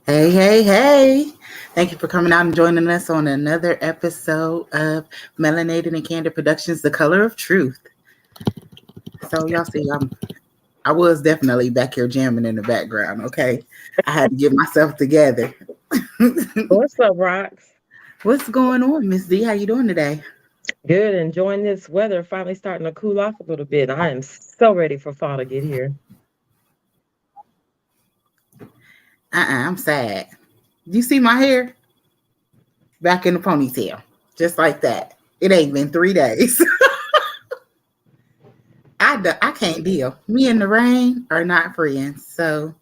Hey, hey, hey. Thank you for coming out and joining us on another episode of Melanated and Candid Productions, The Color of Truth. So y'all see, I was definitely back here jamming in the background, okay? I had to get myself together. What's up, Rox? What's going on, Miss D? How you doing today? Good. Enjoying this weather. Finally starting to cool off a little bit. I am so ready for fall to get here. I'm sad. You see my hair? Back in the ponytail. Just like that. It ain't been 3 days. I can't deal. Me and the rain are not friends. So,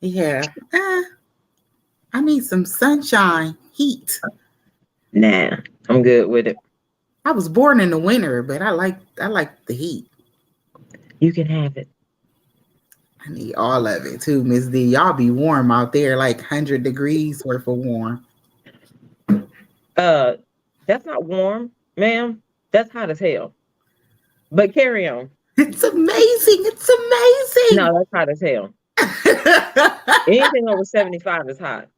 yeah. I need some sunshine, heat. Nah, I'm good with it. I was born in the winter, but I like the heat. You can have it. I need all of it too, Miss D. Y'all be warm out there, like 100 degrees worth of warm. Uh, that's not warm, ma'am. That's hot as hell. But carry on. It's amazing. It's No, amazing. that's hot as hell. Anything over 75 is hot.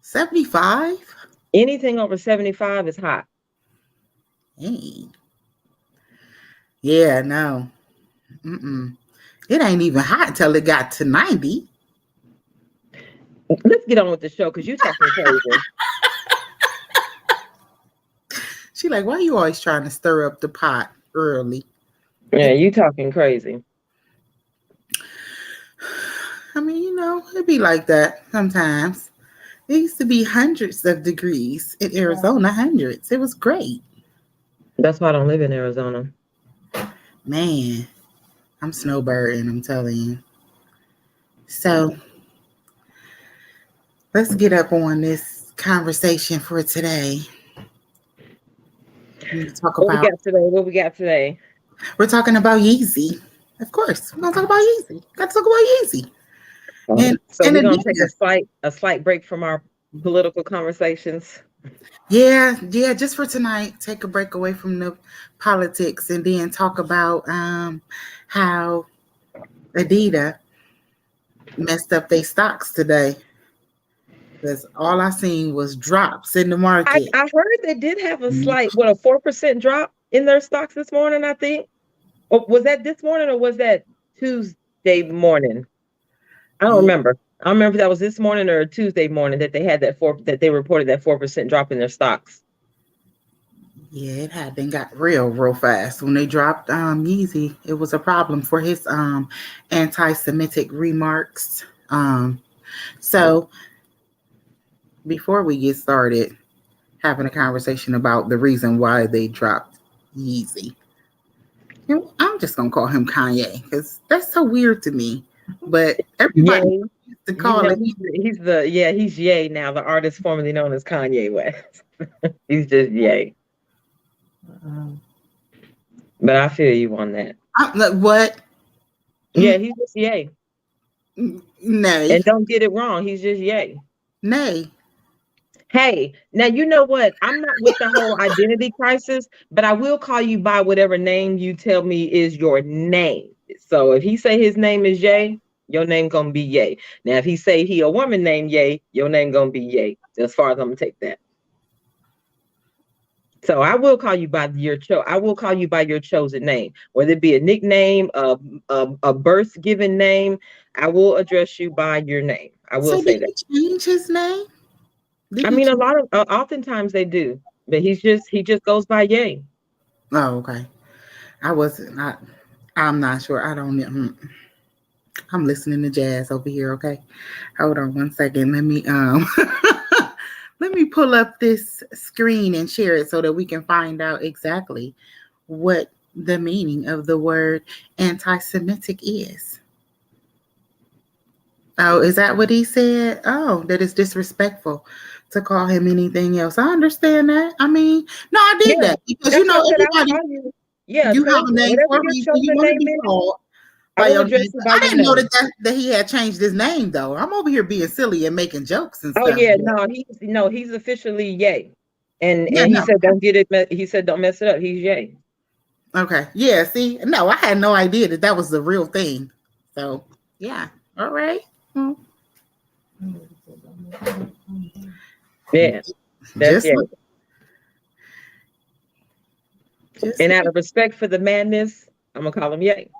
75? Anything over 75 is hot. Hey. Yeah, no. Mm-mm. It ain't even hot till it got to 90. Let's get on with the show because you talking crazy. She like, why you always trying to stir up the pot early? Yeah, you talking crazy. I mean, it'd be like that sometimes. It used to be hundreds of degrees in Arizona, hundreds. It was great. That's why I don't live in Arizona. Man, I'm snowbirding, I'm telling you. So let's get up on this conversation for today. We talk What we about got today? What we got today? we're talking about Yeezy. Of course, we're gonna talk about Yeezy. Got to talk about Yeezy. So And we're gonna take Adidas. a slight break from our political conversations. Yeah, just for tonight, take a break away from the politics and then talk about how Adidas messed up their stocks today. Because all I seen was drops in the market. I heard they did have a slight 4% drop in their stocks this morning, I think. Or was that this morning or was that Tuesday morning? I don't Yeah, remember. I don't remember if that was this morning or Tuesday morning that they had that they reported that 4% drop in their stocks. yeah, it had then got real fast. When they dropped Yeezy, it was a problem for his anti-Semitic remarks. So before we get started having a conversation about the reason why they dropped Yeezy, I'm just gonna call him Kanye because that's so weird to me. But everybody Yay. used to You call know, it. he's Ye now, the artist formerly known as Kanye West. He's just Ye. But I feel you on that. Like, what? Yeah, he's just Ye. Nay, And don't get it wrong, he's just Ye. nay. Hey, now you know what? I'm not with the whole identity crisis, but I will call you by whatever name you tell me is your name. So if he say his name is Ye, your name gonna be Ye. Now if he say he a woman named Ye, your name gonna be Ye. As far as I'm gonna take that. So I will call you by I will call you by your chosen name, whether it be a nickname, a birth given name. I will address you by your name. I will So say did that. he change his name? Did I he mean, a change? lot of oftentimes they do, but he just goes by Ye. Oh, okay. I wasn't. I'm not sure. I don't. I'm listening to jazz over here. Okay, hold on one second. Let me let me pull up this screen and share it so that we can find out exactly what the meaning of the word anti-Semitic is. Oh, is that what he said? Oh, that is disrespectful to call him anything else. I understand that. I mean, no, I did Yeah, that because that's why I said I'll everybody, call you. Yeah, you have a name whatever for a your reason. You chosen want to name be is, called I by will your address name. you But by I your didn't know name. that he had changed his name though. I'm over here being silly and making jokes and Oh stuff. yeah, But he's officially Ye, yeah, and he no. said don't get it. He said don't mess it up. He's Ye. Okay. Yeah, see? No, I had no idea that that was the real thing. So, yeah. All right. Hmm. Yeah, that's Just yeah. look, just And out look. of respect for the madness, I'm gonna call him Yay.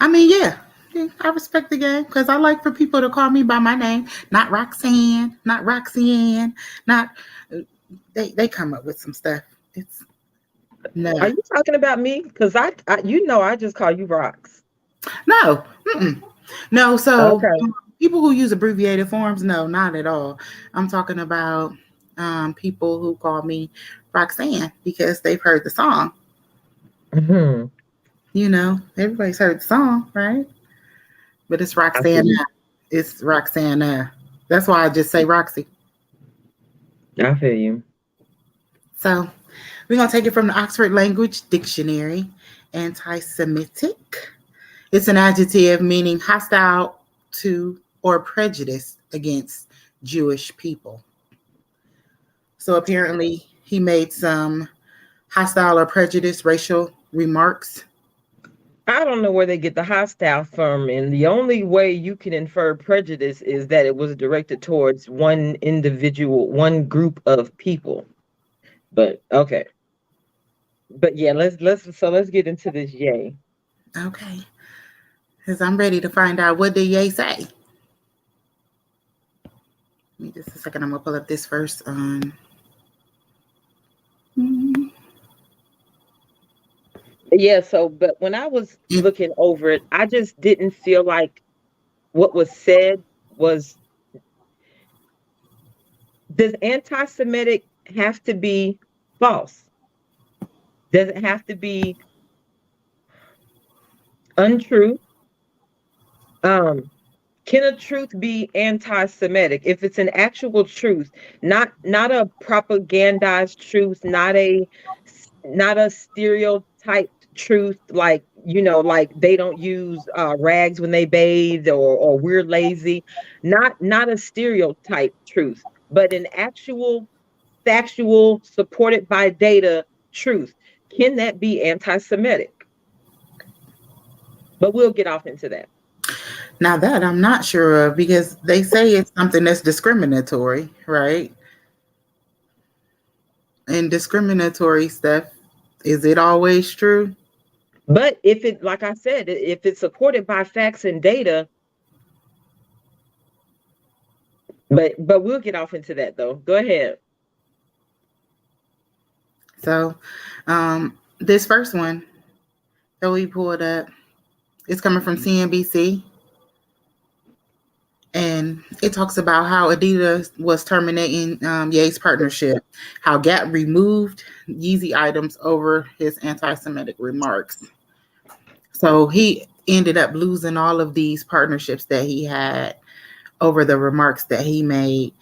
I mean, yeah. Yeah, I respect the game because I like for people to call me by my name, not Roxanne, not Roxanne, not. They come up with some stuff. It's Are no, you talking about me? Because I just call you Rocks. no, mm-mm. No. So Okay. people who use abbreviated forms, no, not at all. I'm talking about people who call me Roxanne because they've heard the song. Hmm. Everybody's heard the song, right? But it's I feel Roxanne. you. It's Roxanne. That's why I just say Roxy. I feel you. So we're going to take it from the Oxford Language Dictionary. Anti Semitic. It's an adjective meaning hostile to or prejudiced against Jewish people. So apparently, he made some hostile or prejudiced racial remarks. I don't know where they get the hostile from, and the only way you can infer prejudice is that it was directed towards one individual, one group of people. But okay. But yeah, let's get into this Yay. Okay. Because I'm ready to find out what did Ye say. Give me just a second. I'm going to pull up this first. Yeah, so but when I was looking over it, I just didn't feel like what was said was, does anti-Semitic have to be false? Does it have to be untrue? Um, can a truth be anti-Semitic if it's an actual truth, not a propagandized truth, not a stereotyped truth, like like they don't use rags when they bathe, or we're lazy, not a stereotype truth, but an actual factual, supported by data truth. Can that be anti-Semitic? But we'll get off into that. Now that I'm not sure of because they say it's something that's discriminatory, right? And discriminatory stuff, is it always true? But if it, like I said, if it's supported by facts and data, but we'll get off into that though. Go ahead. So, this first one that we pulled up is coming from CNBC, and it talks about how Adidas was terminating Ye's partnership, how Gap removed Yeezy items over his anti-Semitic remarks. So he ended up losing all of these partnerships that he had over the remarks that he made.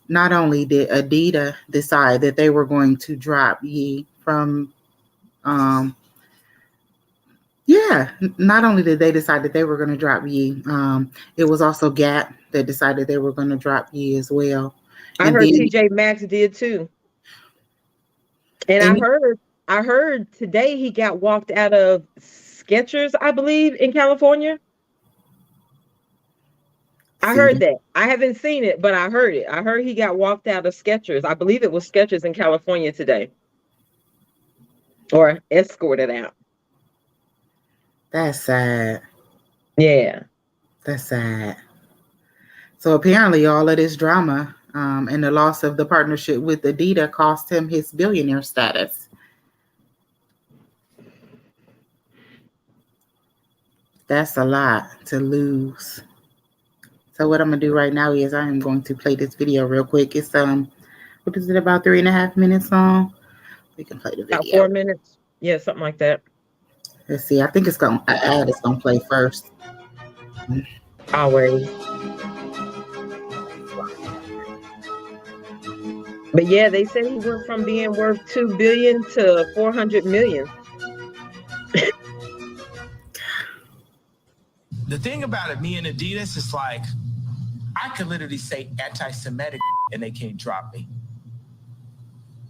Not only did Adidas decide that they were going to drop Ye from, yeah, not only did they decide that they were going to drop Ye, it was also Gap that decided they were going to drop Ye as well. I And heard then, TJ Maxx did too. And I and heard I heard today he got walked out of Skechers, I believe, in California. I heard see, that. I haven't seen it, but I heard it. I heard he got walked out of Skechers. I believe it was Skechers in California today, or escorted out. that's sad. Yeah. That's sad. So apparently, all of this drama and the loss of the partnership with Adidas cost him his billionaire status. That's a lot to lose. So what I'm gonna do right now is I am going to play this video real quick. It's what is it, about 3.5 minutes long? We can play the About video. 4 minutes. Yeah, something like that. Let's see. I think it's gonna an ad is gonna play first. Always. But yeah, they said he went from being worth 2 billion to 400 million. The thing about it, me and Adidas, is like, I could literally say anti-Semitic and they can't drop me.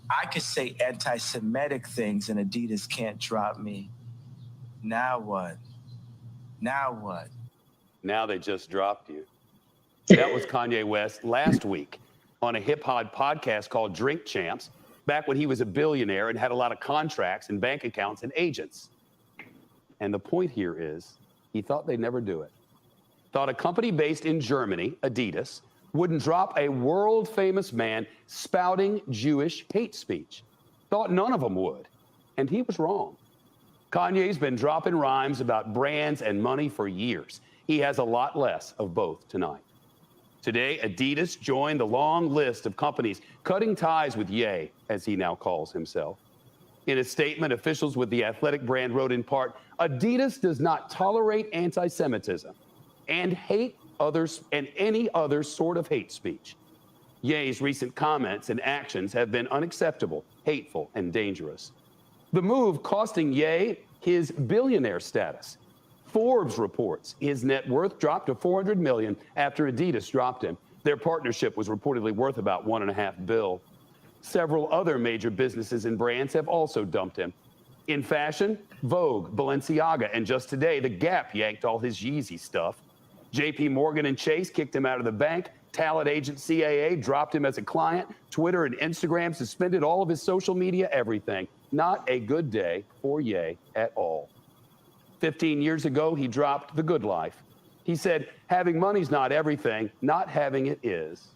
I could say anti-Semitic things and Adidas can't drop me. Now what? Now what? Now they just dropped you. That was Kanye West last week on a hip-hop podcast called Drink Champs, back when he was a billionaire and had a lot of contracts and bank accounts and agents. And the point here is he thought they'd never do it. Thought a company based in Germany, ADIDAS, wouldn't drop a world-famous man spouting Jewish hate speech. Thought none of them would. And he was wrong. Kanye's been dropping rhymes about brands and money for years. He has a lot less of both tonight. Today, ADIDAS joined the long list of companies cutting ties with Ye, as he now calls himself. In a statement, officials with the athletic brand wrote in part, ADIDAS does not tolerate anti-Semitism and hate others and any other sort of hate speech. Ye's recent comments and actions have been unacceptable, hateful, and dangerous. The move costing Ye his billionaire status. Forbes reports his net worth dropped to $400 million after ADIDAS dropped him. Their partnership was reportedly worth about $1.5 billion. Several other major businesses and brands have also dumped him. In fashion, Vogue, Balenciaga, and just today, The Gap yanked all his Yeezy stuff. JP Morgan and Chase kicked him out of the bank. Talent agent CAA dropped him as a client. Twitter and Instagram suspended all of his social media, everything. Not a good day for Ye at all. 15 years ago, he dropped The Good Life. He said, having money's not everything, not having it is.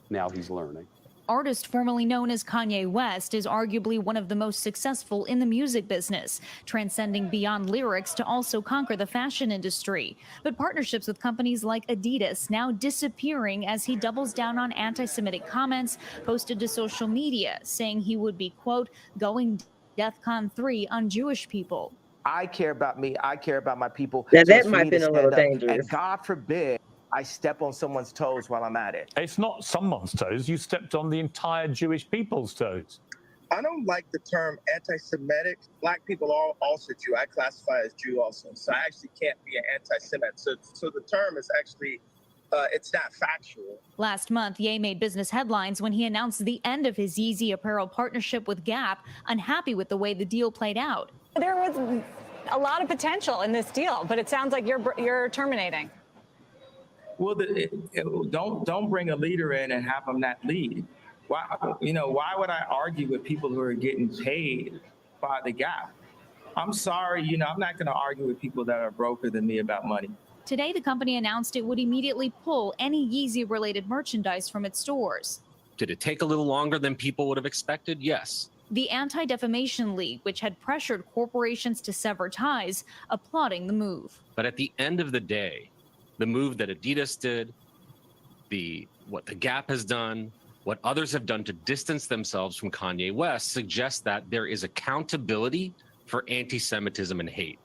Now he's learning. Artist formerly known as Kanye West is arguably one of the most successful in the music business, transcending beyond lyrics to also conquer the fashion industry. But partnerships with companies like ADIDAS now disappearing as he doubles down on anti-Semitic comments posted to social media, saying he would be, quote, going DEFCON 3 on Jewish people. I care about me. I care about my people. Now, So that it's for might me have been to a little stand up. dangerous. And God forbid I step on someone's toes while I'm at it. It's not someone's toes. You stepped on the entire Jewish people's toes. I don't like the term anti-Semitic. Black people are also Jew. I classify as Jew also. So I actually can't be an anti-Semite. So the term is actually, it's not factual. Last month, Ye made business headlines when he announced the end of his Yeezy apparel partnership with Gap, unhappy with the way the deal played out. There was a lot of potential in this deal, but it sounds like you're terminating. Well, don't bring a leader in and have them not lead. Why would I argue with people who are getting paid by the Gap? I'm sorry, I'm not going to argue with people that are broker than me about money. Today, the company announced it would immediately pull any Yeezy-related merchandise from its stores. Did it take a little longer than people would have expected? Yes. The Anti-Defamation League, which had pressured corporations to sever ties, applauding the move. But at the end of the day, the move that ADIDAS did, what the Gap has done, what others have done to distance themselves from Kanye West suggests that there is accountability for anti-Semitism and hate.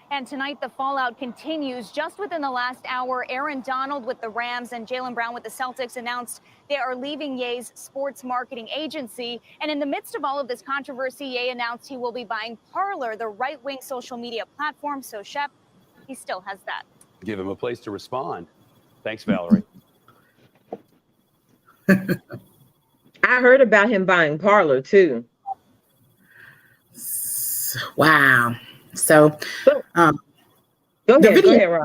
And tonight, the fallout continues. Just within the last hour, Aaron Donald with the Rams and Jaylen Brown with the Celtics announced they are leaving Ye's sports marketing agency. And in the midst of all of this controversy, Ye announced he will be buying Parler, the right-wing social media platform. So, Shep, he still has that. Give him a place to respond. Thanks, Valerie. I heard about him buying Parler too. Wow. So, Go ahead, Rob.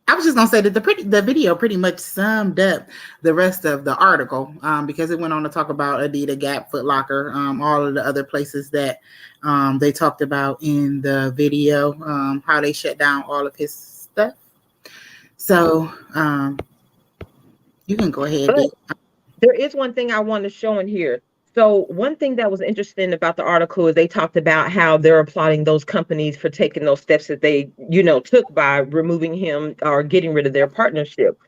I was just gonna say that the video pretty much summed up the rest of the article, because it went on to talk about Adidas, Gap, Foot Locker, all of the other places that they talked about in the video, how they shut down all of his stuff. So you can go ahead. There is one thing I want to show in here. So one thing that was interesting about the article is they talked about how they're applauding those companies for taking those steps that they, took by removing him or getting rid of their partnership.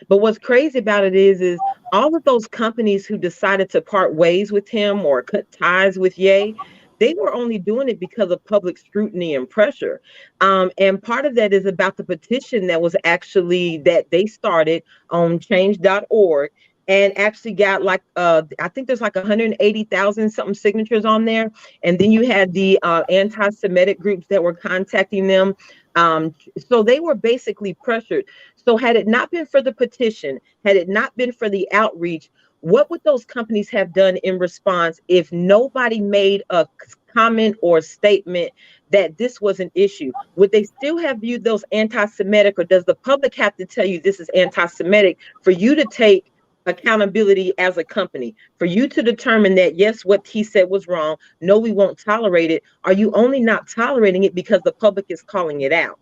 But what's crazy about it is all of those companies who decided to part ways with him or cut ties with Ye, they were only doing it because of public scrutiny and pressure. And part of that is about the petition that was actually that they started on change.org. And actually got I think there's 180,000 something signatures on there. And then you had the anti-Semitic groups that were contacting them. So they were basically pressured. So had it not been for the petition, had it not been for the outreach, what would those companies have done in response if nobody made a comment or statement that this was an issue, would they still have viewed those anti-Semitic, or does the public have to tell you this is anti-Semitic for you to take accountability as a company, for you to determine that, yes, what he said was wrong, no, we won't tolerate it? Are you only not tolerating it because the public is calling it out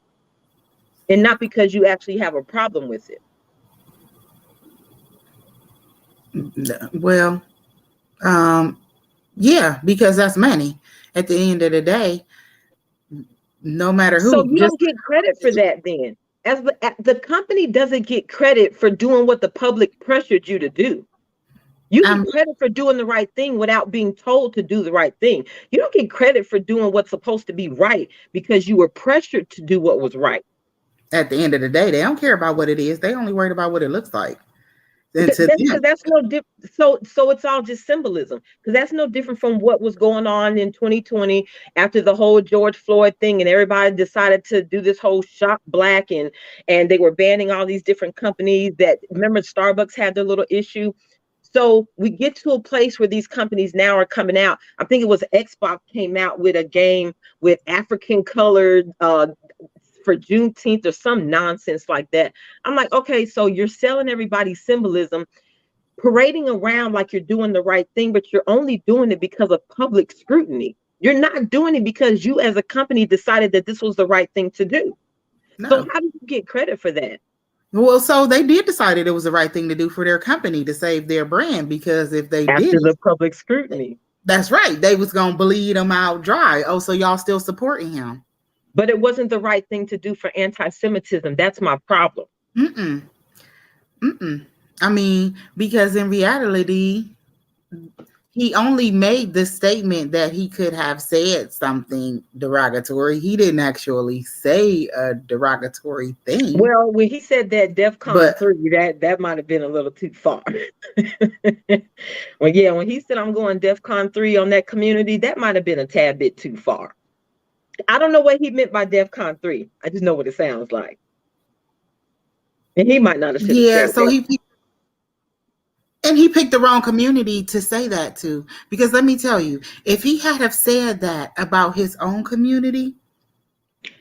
and not because you actually have a problem with it? Well, yeah, because that's money. At the end of the day, no matter So who, you just don't get credit for that then. As the company doesn't get credit for doing what the public pressured you to do. You I'm get credit for doing the right thing without being told to do the right thing. You don't get credit for doing what's supposed to be right because you were pressured to do what was right. at the end of the day, they don't care about what it is. They only worried about what it looks like. And to That's them, because that's no different. So it's all just symbolism, because that's no different from what was going on in 2020 after the whole George Floyd thing, and everybody decided to do this whole shop black, and they were banning all these different companies. That, remember, Starbucks had their little issue. So we get to a place where these companies now are coming out. I think it was Xbox came out with a game with African colored for Juneteenth or some nonsense like that. I'm like, okay, so you're selling everybody symbolism, parading around like you're doing the right thing, but you're only doing it because of public scrutiny. You're not doing it because you as a company decided that this was the right thing to do. no. So how do you get credit for that? Well, so they did decide it was the right thing to do for their company to save their brand, because if they After did, the public scrutiny. that's right, they was gonna bleed him out dry. Oh, so y'all still supporting him? But it wasn't the right thing to do for anti-Semitism. That's my problem. Mm-mm. Mm-mm. I mean, because in reality, he only made the statement that he could have said something derogatory. He didn't actually say a derogatory thing. Well, when he said that DEFCON But 3, that might have been a little too far. Well, yeah, when he said I'm going DEFCON 3 on that community, that might have been a tad bit too far. I don't know what he meant by DEFCON 3. I just know what it sounds like. And he might not have should have yeah, said so that. he picked the wrong community to say that to, because let me tell you, if he had have said that about his own community,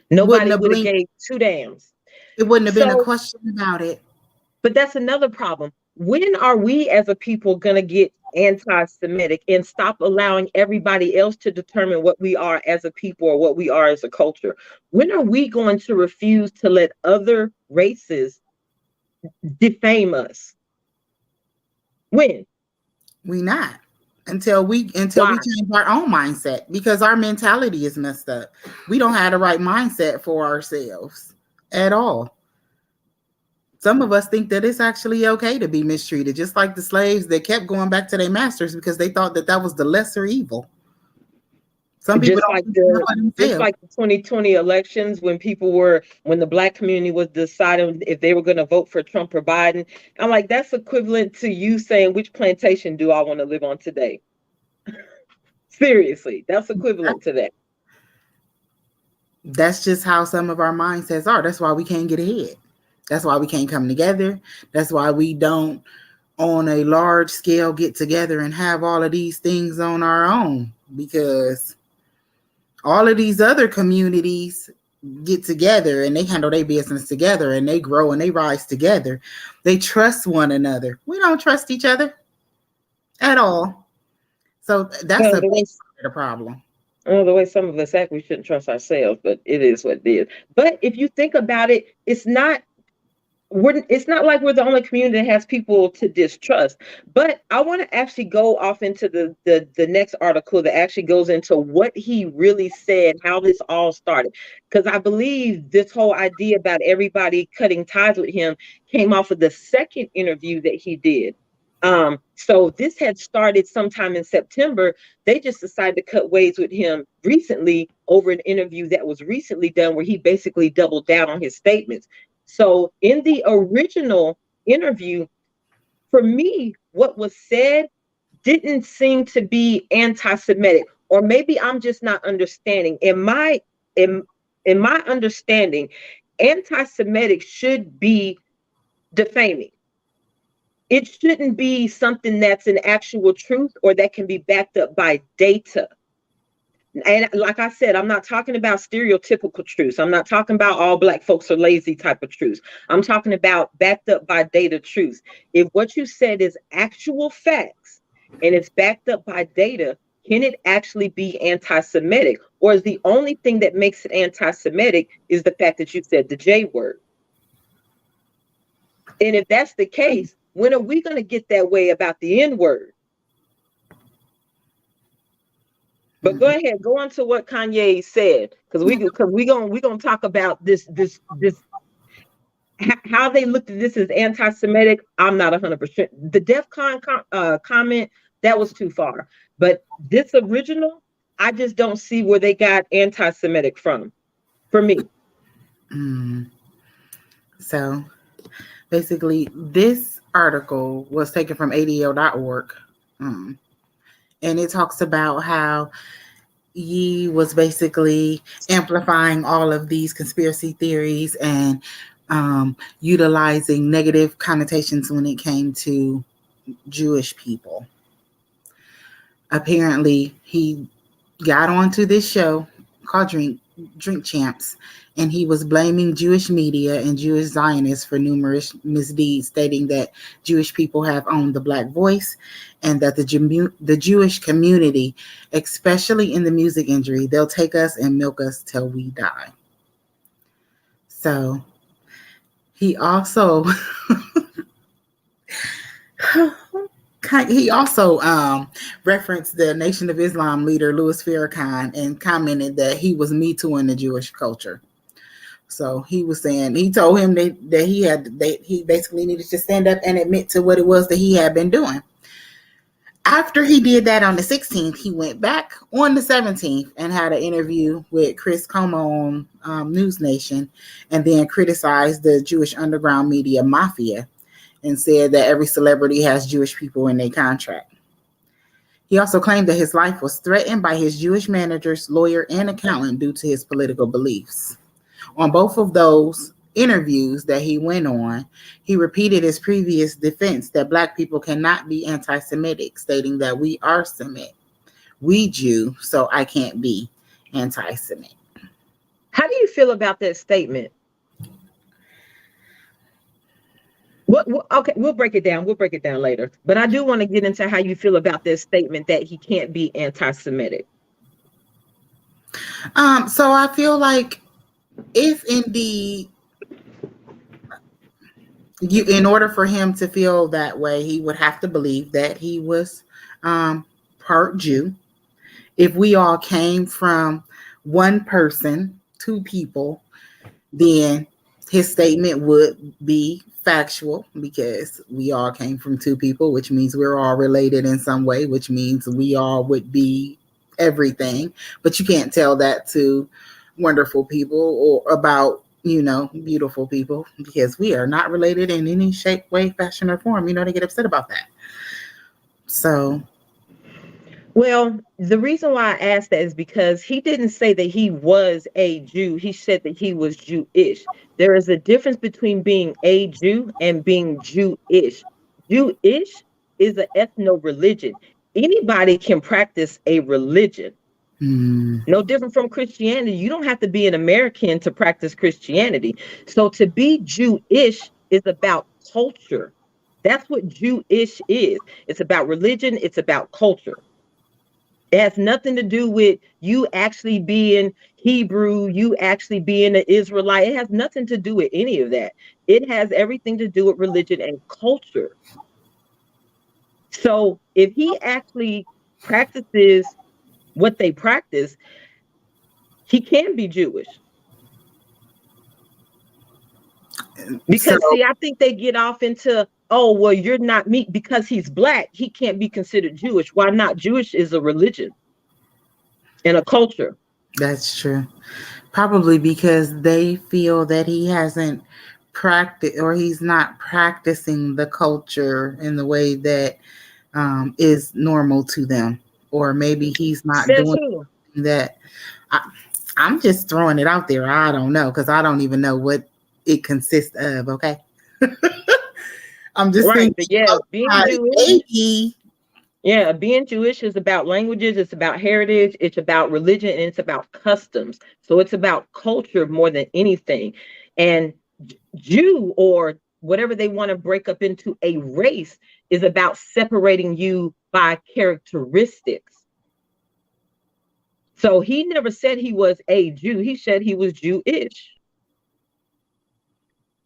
Nobody would have gave two damns. It wouldn't have been a So, question about it. but that's another problem. When are we as a people going to get anti-Semitic and stop allowing everybody else to determine what we are as a people or what we are as a culture? When are we going to refuse to let other races defame us? When? We not. Until we Why? change our own mindset, because our mentality is messed up. We don't have the right mindset for ourselves at all. Some of us think that it's actually okay to be mistreated, just like the slaves that kept going back to their masters because they thought that that was the lesser evil. Some people Just don't like think that for the themselves. 2020 elections, when the black community was deciding if they were going to vote for Trump or Biden, I'm like, that's equivalent to you saying, which plantation do I want to live on today? Seriously, that's equivalent to that. That's just how some of our mindsets are. That's why we can't get ahead. That's why we can't come together. That's why we don't, on a large scale, get together and have all of these things on our own, because all of these other communities get together and they handle their business together and they grow and they rise together. They trust one another. We don't trust each other at all. So that's a big part of the problem. Well, the way some of us act, we shouldn't trust ourselves, but it is what it is. But if you think about it, it's not like we're the only community that has people to distrust. But I want to actually go off into the next article that actually goes into what he really said, how this all started. Because I believe this whole idea about everybody cutting ties with him came off of the second interview that he did. So this had started sometime in September. They just decided to cut ways with him recently over an interview that was recently done where he basically doubled down on his statements. So in the original interview, for me, what was said didn't seem to be anti-Semitic, or maybe I'm just not understanding. In my understanding, anti-Semitic should be defaming. It shouldn't be something that's an actual truth or that can be backed up by data. And like I said, I'm not talking about stereotypical truths. I'm not talking about all black folks are lazy type of truths. I'm talking about backed up by data truths. If what you said is actual facts and it's backed up by data, can it actually be anti-Semitic? Or is the only thing that makes it anti-Semitic is the fact that you said the J word? And if that's the case, when are we going to get that way about the N word? But go ahead, go on to what Kanye said, because we gonna talk about this how they looked at this as anti-Semitic. I'm not 100%. The DEF CON comment, that was too far. But this original, I just don't see where they got anti-Semitic from, for me. So basically, this article was taken from ADO.org. And it talks about how Ye was basically amplifying all of these conspiracy theories and utilizing negative connotations when it came to Jewish people. Apparently, he got onto this show called Drink Champs, and he was blaming Jewish media and Jewish Zionists for numerous misdeeds, stating that Jewish people have owned the Black voice and that the Jewish community, especially in the music industry, they'll take us and milk us till we die. So he also referenced the Nation of Islam leader Louis Farrakhan and commented that he was Me Tooing the Jewish culture. So he was saying, he told him that he basically needed to stand up and admit to what it was that he had been doing. After he did that on the 16th, he went back on the 17th and had an interview with Chris Como on News Nation, and then criticized the Jewish underground media mafia and said that every celebrity has Jewish people in their contract. He also claimed that his life was threatened by his Jewish managers, lawyer, and accountant due to his political beliefs. On both of those interviews that he went on, he repeated his previous defense that Black people cannot be anti-Semitic, stating that we are Semitic. We Jew, so I can't be anti-Semitic. How do you feel about that statement? Okay, we'll break it down. We'll break it down later. But I do want to get into how you feel about this statement that he can't be anti-Semitic. So I feel like if indeed in order for him to feel that way, he would have to believe that he was part Jew. If we all came from one person, two people, then his statement would be factual because we all came from two people, which means we're all related in some way, which means we all would be everything. But you can't tell that to wonderful people or about, beautiful people, because we are not related in any shape, way, fashion, or form. They get upset about that. So, well, the reason why I asked that is because he didn't say that he was a Jew. He said that he was Jewish. There is a difference between being a Jew and being Jewish. Jewish is an ethno-religion. Anybody can practice a religion. No different from Christianity. You don't have to be an American to practice Christianity. So to be Jewish is about culture. That's what Jewish is. It's about religion. It's about culture. It has nothing to do with you actually being Hebrew, you actually being an Israelite. It has nothing to do with any of that. It has everything to do with religion and culture. So if he actually practices what they practice, he can be Jewish. Because see, I think they get off into, oh, well, you're not me because he's Black. He can't be considered Jewish. Why not? Jewish is a religion and a culture. That's true. Probably because they feel that he hasn't practiced, or he's not practicing the culture in the way that is normal to them. Or maybe he's not doing that. I'm just throwing it out there. I don't know, because I don't even know what it consists of. Okay. I'm just thinking, yeah, being Jewish. Yeah, being Jewish is about languages, it's about heritage, it's about religion, and it's about customs. So it's about culture more than anything. And Jew, or whatever they want to break up into a race, is about separating you by characteristics. So he never said he was a Jew, he said he was Jewish.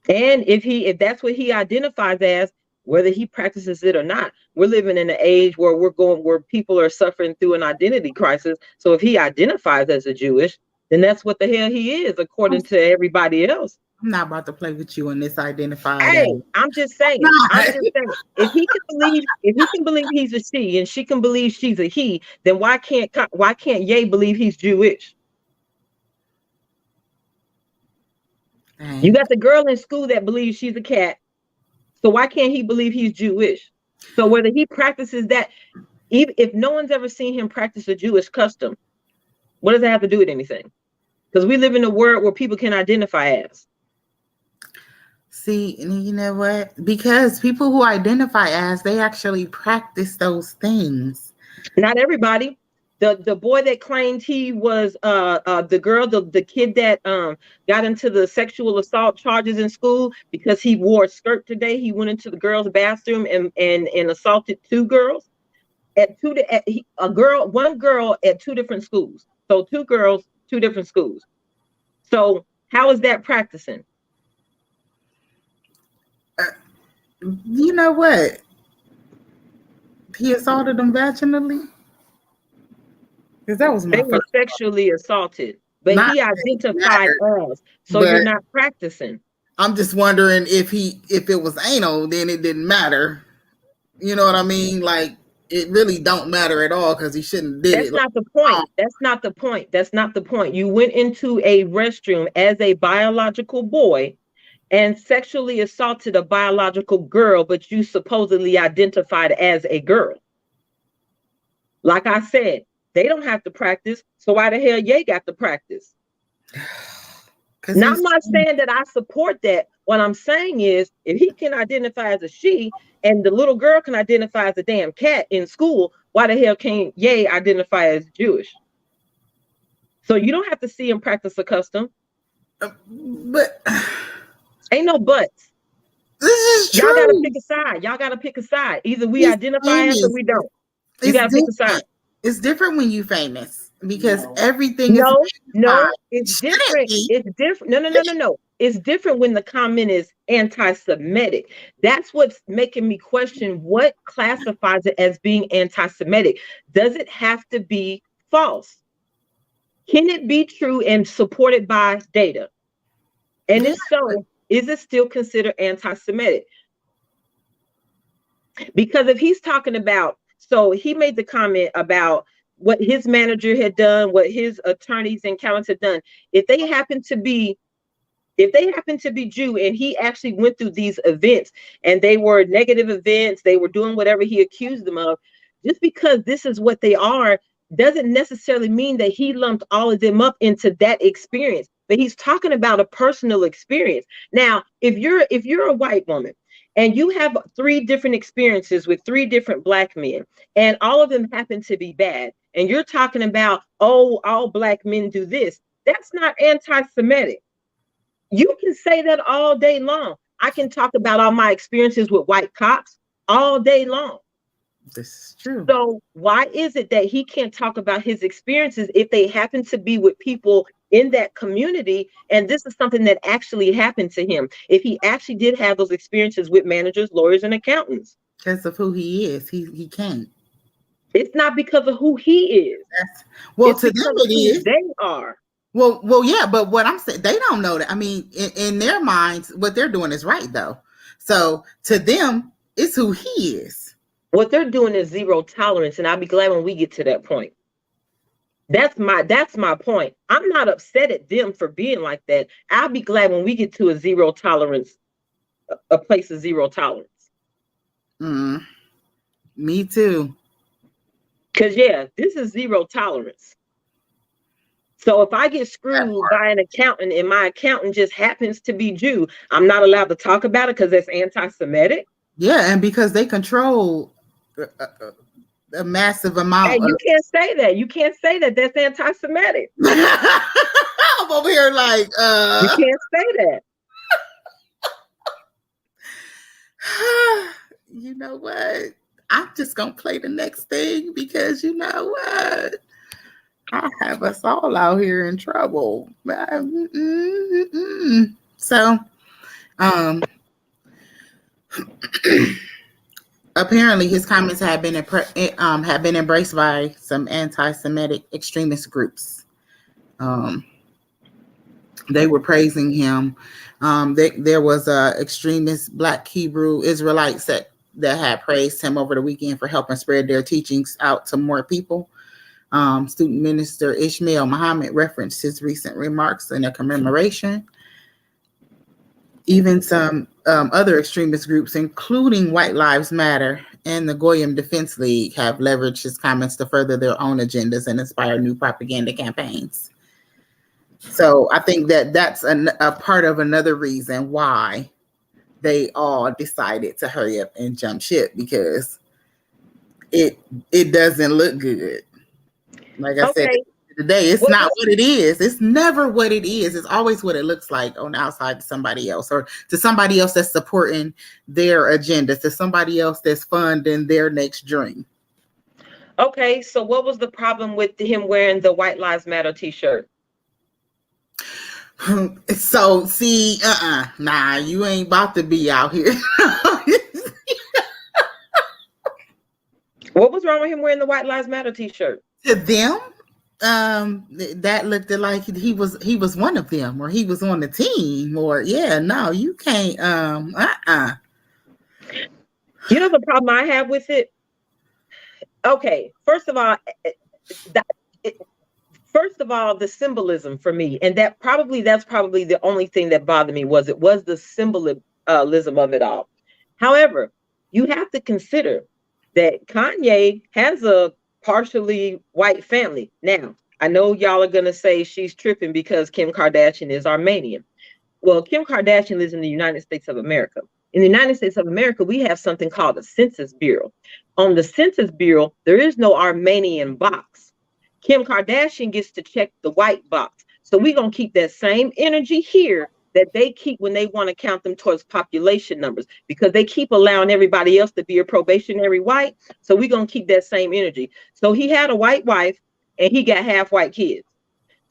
And if that's what he identifies as, whether he practices it or not, we're living in an age where people are suffering through an identity crisis. So if he identifies as a Jewish, then that's what the hell he is, according to everybody else. I'm not about to play with you on this identified. Hey, I'm just saying. If he can believe he's a she and she can believe she's a he, then why can't Ye believe he's Jewish? Dang. You got the girl in school that believes she's a cat. So why can't he believe he's Jewish? So whether he practices that, even if no one's ever seen him practice a Jewish custom, what does that have to do with anything? Because we live in a world where people can identify as. See, you know what? Because people who identify as, they actually practice those things. Not everybody. The boy that claimed he was the kid that got into the sexual assault charges in school because he wore a skirt today. He went into the girls' bathroom and assaulted two girls one girl at two different schools. So two girls, two different schools. So how is that practicing? You know what? He assaulted them vaginally. Because that was they were sexually assaulted, but he identified as. So you're not practicing. I'm just wondering if it was anal, then it didn't matter. You know what I mean? Like, it really don't matter at all because he shouldn't did it. That's not the point. That's not the point. That's not the point. You went into a restroom as a biological boy and sexually assaulted a biological girl, but you supposedly identified as a girl. Like I said, they don't have to practice, so why the hell Ye got to practice? Now, I'm not saying that I support that. What I'm saying is, if he can identify as a she and the little girl can identify as a damn cat in school, why the hell can't Ye identify as Jewish? So you don't have to see him practice a custom. But ain't no buts. This is true. Y'all gotta pick a side. Y'all gotta pick a side. Either we identify as or we don't. You gotta pick a side. It's different when you famous because everything is it's different. It's different. No. It's different when the comment is anti-Semitic. That's what's making me question what classifies it as being anti-Semitic. Does it have to be false? Can it be true and supported by data? And if so, is it still considered anti-Semitic? Because if he's talking about, so he made the comment about what his manager had done, what his attorneys and accountants had done. If they happen to be Jew and he actually went through these events and they were negative events, they were doing whatever he accused them of, just because this is what they are, doesn't necessarily mean that he lumped all of them up into that experience. But he's talking about a personal experience. Now, if you're a white woman and you have 3 different experiences with 3 different Black men, and all of them happen to be bad, and you're talking about, oh, all Black men do this, that's not anti-Semitic. You can say that all day long. I can talk about all my experiences with white cops all day long. This is true. So why is it that he can't talk about his experiences if they happen to be with people in that community, and this is something that actually happened to him, if he actually did have those experiences with managers, lawyers, and accountants? Because of who he is, he can't. It's not because of who he is. Well, to them it is. They are. Well, yeah, but what I'm saying, they don't know that. I mean, in their minds, what they're doing is right, though. So to them, it's who he is. What they're doing is zero tolerance, and I'll be glad when we get to that point. That's my point. I'm not upset at them for being like that. I'll be glad when we get to a zero tolerance, a place of zero tolerance. Me too. Because this is zero tolerance. So if I get screwed by an accountant and my accountant just happens to be Jew, I'm not allowed to talk about it because that's anti-Semitic. Yeah, and because they control a massive amount. Hey, you can't say that. You can't say that. That's anti-Semitic. I'm over here like, You can't say that. You know what? I'm just gonna play the next thing because you know what? I have us all out here in trouble. So, apparently, his comments have been embraced by some anti-Semitic extremist groups. They were praising him. There was a extremist Black Hebrew Israelites that had praised him over the weekend for helping spread their teachings out to more people. Student minister Ishmael Muhammad referenced his recent remarks in a commemoration. Even some other extremist groups, including White Lives Matter and the Goyim Defense League, have leveraged his comments to further their own agendas and inspire new propaganda campaigns. So I think that that's a part of another reason why they all decided to hurry up and jump ship, because it doesn't look good. Like I said today, it's not what it is. It's never what it is. It's always what it looks like on the outside to somebody else, or to somebody else that's supporting their agenda, to somebody else that's funding their next dream. Okay, so what was the problem with him wearing the White Lives Matter t-shirt? So see, nah, you ain't about to be out here. What was wrong with him wearing the White Lives Matter t-shirt? To them, that looked like he was one of them, or he was on the team, or no, you can't. You know the problem I have with it? Okay, first of all, the symbolism for me, and that's probably the only thing that bothered me, was the symbolism of it all. However, you have to consider that Kanye has a partially white family. Now, I know y'all are gonna say she's tripping because Kim Kardashian is Armenian. Well, Kim Kardashian lives in the United States of America. In the United States of America, we have something called the Census Bureau. On the Census Bureau, there is no Armenian box. Kim Kardashian gets to check the white box. So we're going to keep that same energy here that they keep when they want to count them towards population numbers, because they keep allowing everybody else to be a probationary white. So we're going to keep that same energy. So he had a white wife and he got half white kids.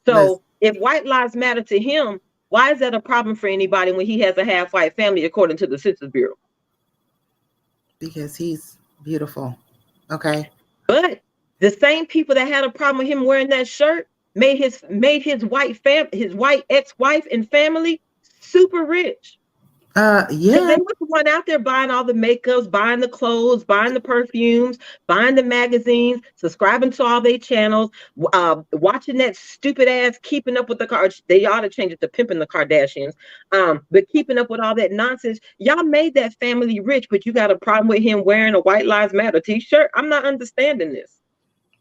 So if white lives matter to him, why is that a problem for anybody when he has a half white family, according to the Census Bureau? Because he's beautiful. Okay. But the same people that had a problem with him wearing that shirt made his white ex-wife and family super rich. Yeah. They was the one out there buying all the makeups, buying the clothes, buying the perfumes, buying the magazines, subscribing to all their channels, watching that stupid ass Keeping Up with the Kardashians. They ought to change it to Pimping the Kardashians. But keeping up with all that nonsense, y'all made that family rich, but you got a problem with him wearing a White Lives Matter t-shirt? I'm not understanding this.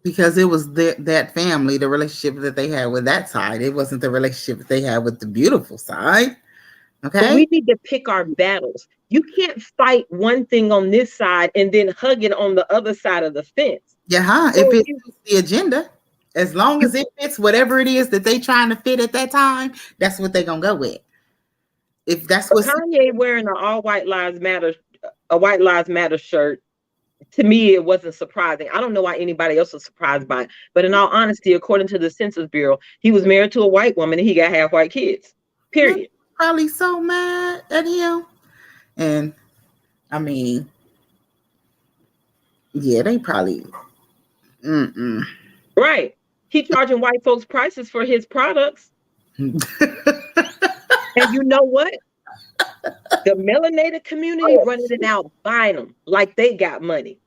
Because it was that family, the relationship that they had with that side. It wasn't the relationship that they had with the beautiful side. Okay. But we need to pick our battles. You can't fight one thing on this side and then hug it on the other side of the fence. Yeah, so if it's the agenda, as long as it fits whatever it is that they trying to fit at that time, that's what they're gonna go with. If that's what Kanye wearing a White Lives Matter shirt, to me, it wasn't surprising. I don't know why anybody else was surprised by it. But in all honesty, according to the Census Bureau, he was married to a white woman and he got half white kids. Period. Probably so mad at him. And I mean, yeah, they probably right. He charging white folks prices for his products. And you know what? The melanated community running it out, buying them like they got money.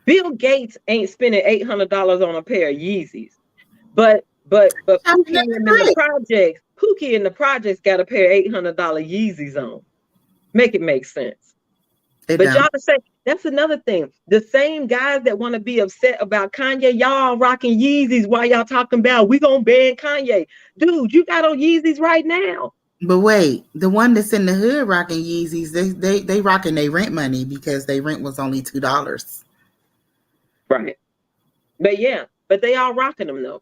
Bill Gates ain't spending $800 on a pair of Yeezys, but Pookie in the projects got a pair of $800 Yeezys on. Make it make sense. But y'all say that's another thing. The same guys that want to be upset about Kanye, y'all rocking Yeezys while y'all talking about we gonna ban Kanye. Dude, you got on Yeezys right now. But wait, the one that's in the hood rocking Yeezys, they rocking their rent money because their rent was only $2. Right. But yeah, but they all rocking them though.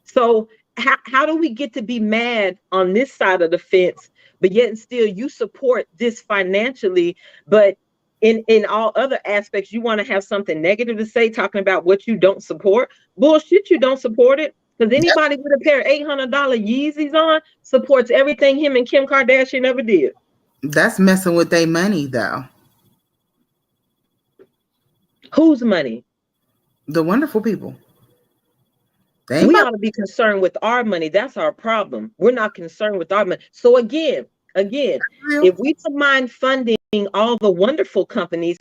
So how do we get to be mad on this side of the fence, but yet and still you support this financially, but in all other aspects you want to have something negative to say, talking about what you don't support? Bullshit, you don't support it. Because anybody with a pair of $800 Yeezys on supports everything him and Kim Kardashian ever did. That's messing with their money, though. Whose money? The wonderful people. We ought to be concerned with our money. That's our problem. We're not concerned with our money. So again, if we don't mind funding all the wonderful companies,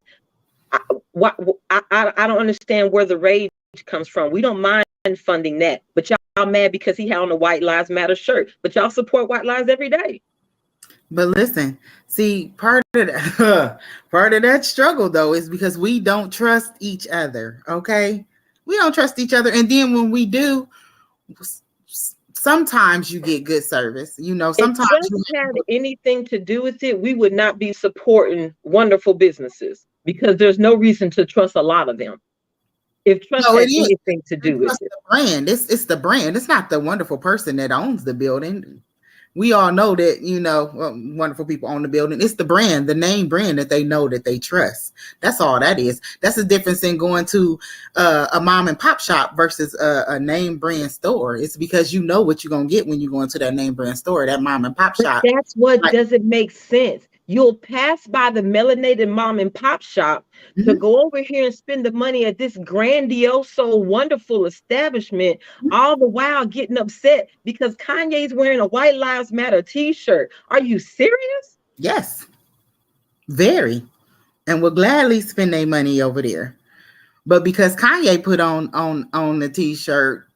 I don't understand where the rage comes from. We don't mind funding that, but y'all mad because he had on a White Lives Matter shirt. But y'all support White Lives every day. But listen, see, part of that struggle though is because we don't trust each other. Okay, we don't trust each other, and then when we do, sometimes you get good service. You know, sometimes if trust had anything to do with it, we would not be supporting wonderful businesses because there's no reason to trust a lot of them. If trust has anything to do with it, the brand. It's the brand. It's not the wonderful person that owns the building. We all know that, you know, wonderful people own the building. It's the brand, the name brand that they know, that they trust. That's all that is. That's the difference in going to a mom and pop shop versus a name brand store. It's because you know what you're going to get when you go into that name brand store, that mom and pop shop. That's what doesn't make sense. You'll pass by the melanated mom and pop shop to go over here and spend the money at this grandiose, so wonderful establishment, all the while getting upset because Kanye's wearing a White Lives Matter t-shirt. Are you serious? Yes, very. And will gladly spend their money over there. But because Kanye put on the t-shirt,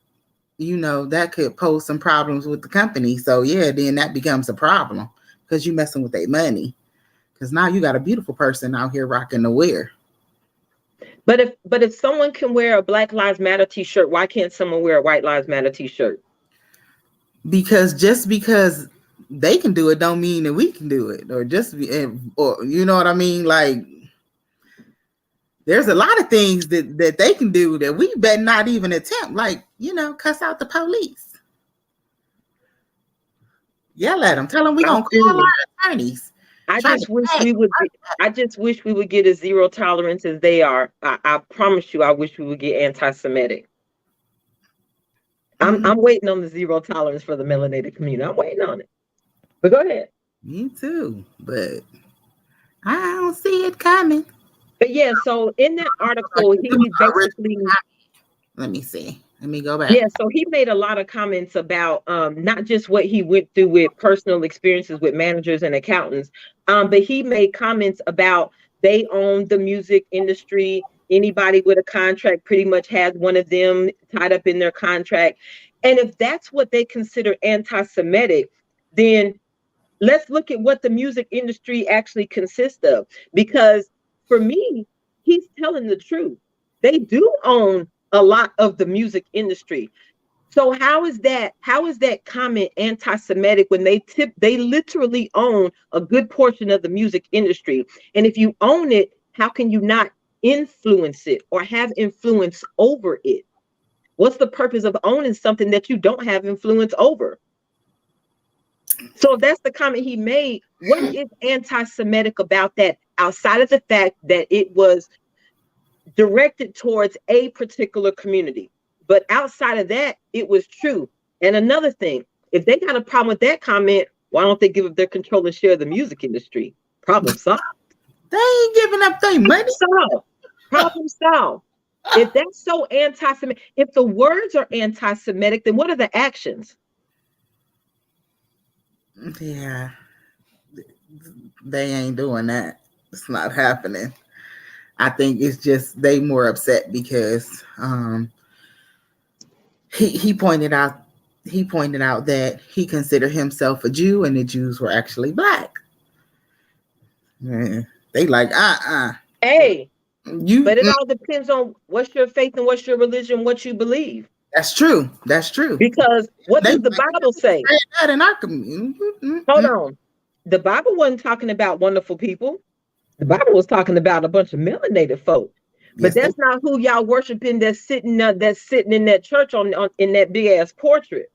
you know, that could pose some problems with the company. So yeah, then that becomes a problem because you're messing with their money. Because now you got a beautiful person out here rocking the wear. But if someone can wear a Black Lives Matter t-shirt, why can't someone wear a White Lives Matter t-shirt? Because just because they can do it don't mean that we can do it. Or you know what I mean? Like, there's a lot of things that they can do that we better not even attempt. Like, you know, cuss out the police. Yell at them. Tell them we're going to call our attorneys. I just wish we would get as zero tolerance as they are. I promise you, I wish we would get anti-Semitic. I'm waiting on the zero tolerance for the melanated community. I'm waiting on it. But go ahead. Me too, but I don't see it coming. But yeah, so in that article, he basically, let me see. Let me go back. Yeah, so he made a lot of comments about not just what he went through with personal experiences with managers and accountants, but he made comments about they own the music industry. Anybody with a contract pretty much has one of them tied up in their contract. And if that's what they consider anti-Semitic, then let's look at what the music industry actually consists of. Because for me, he's telling the truth. They do own a lot of the music industry. So how is that comment anti-Semitic when they literally own a good portion of the music industry? And if you own it, how can you not influence it or have influence over it? What's the purpose of owning something that you don't have influence over? So if that's the comment he made, what is anti-Semitic about that, outside of the fact that it was directed towards a particular community? But outside of that, it was true. And another thing, if they got a problem with that comment, why don't they give up their control and share the music industry? Problem solved. They ain't giving up their money. Problem solved. If that's so anti-Semitic, if the words are anti-Semitic, then what are the actions? Yeah, they ain't doing that. It's not happening. I think it's just they more upset because he pointed out that he considered himself a Jew and the Jews were actually black. Yeah, they like Hey, but it all depends on what's your faith and what's your religion, what you believe. That's true. That's true. Because what does the Bible say? That in our community. Hold on. The Bible wasn't talking about wonderful people. The Bible was talking about a bunch of melanated folk. But that's not who y'all worshiping. That's sitting in that church on in that big ass portrait.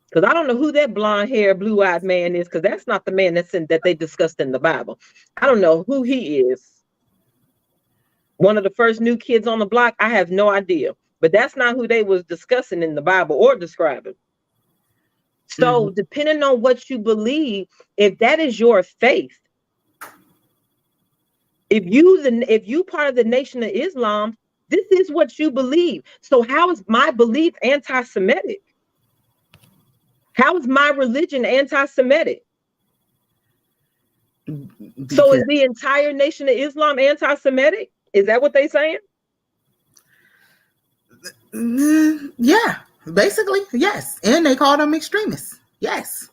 Because I don't know who that blonde hair, blue eyed man is. Because that's not the man that they discussed in the Bible. I don't know who he is. One of the first new kids on the block. I have no idea. But that's not who they was discussing in the Bible or describing. So depending on what you believe, if that is your faith, if you part of the Nation of Islam, this is what you believe. So how is my belief anti-Semitic? How is my religion anti-Semitic? So is the entire Nation of Islam anti-Semitic? Is that what they saying? Yeah, basically, yes. And they call them extremists. Yes.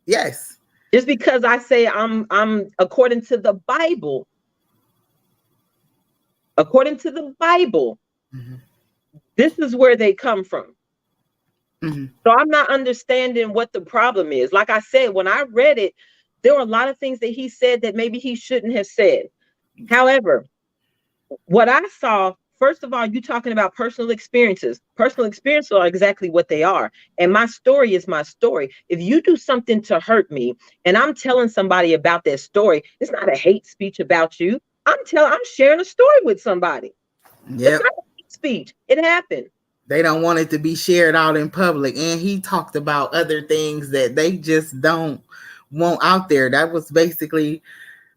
Yes. Just because I say I'm according to the Bible. According to the Bible, this is where they come from. So I'm not understanding what the problem is. Like I said, when I read it, there were a lot of things that he said that maybe he shouldn't have said. However, what I saw, first of all, you talking about personal experiences. Personal experiences are exactly what they are. And my story is my story. If you do something to hurt me and I'm telling somebody about that story, it's not a hate speech about you. I'm sharing a story with somebody. Yep. It's not a hate speech. It happened. They don't want it to be shared out in public. And he talked about other things that they just don't want out there. That was basically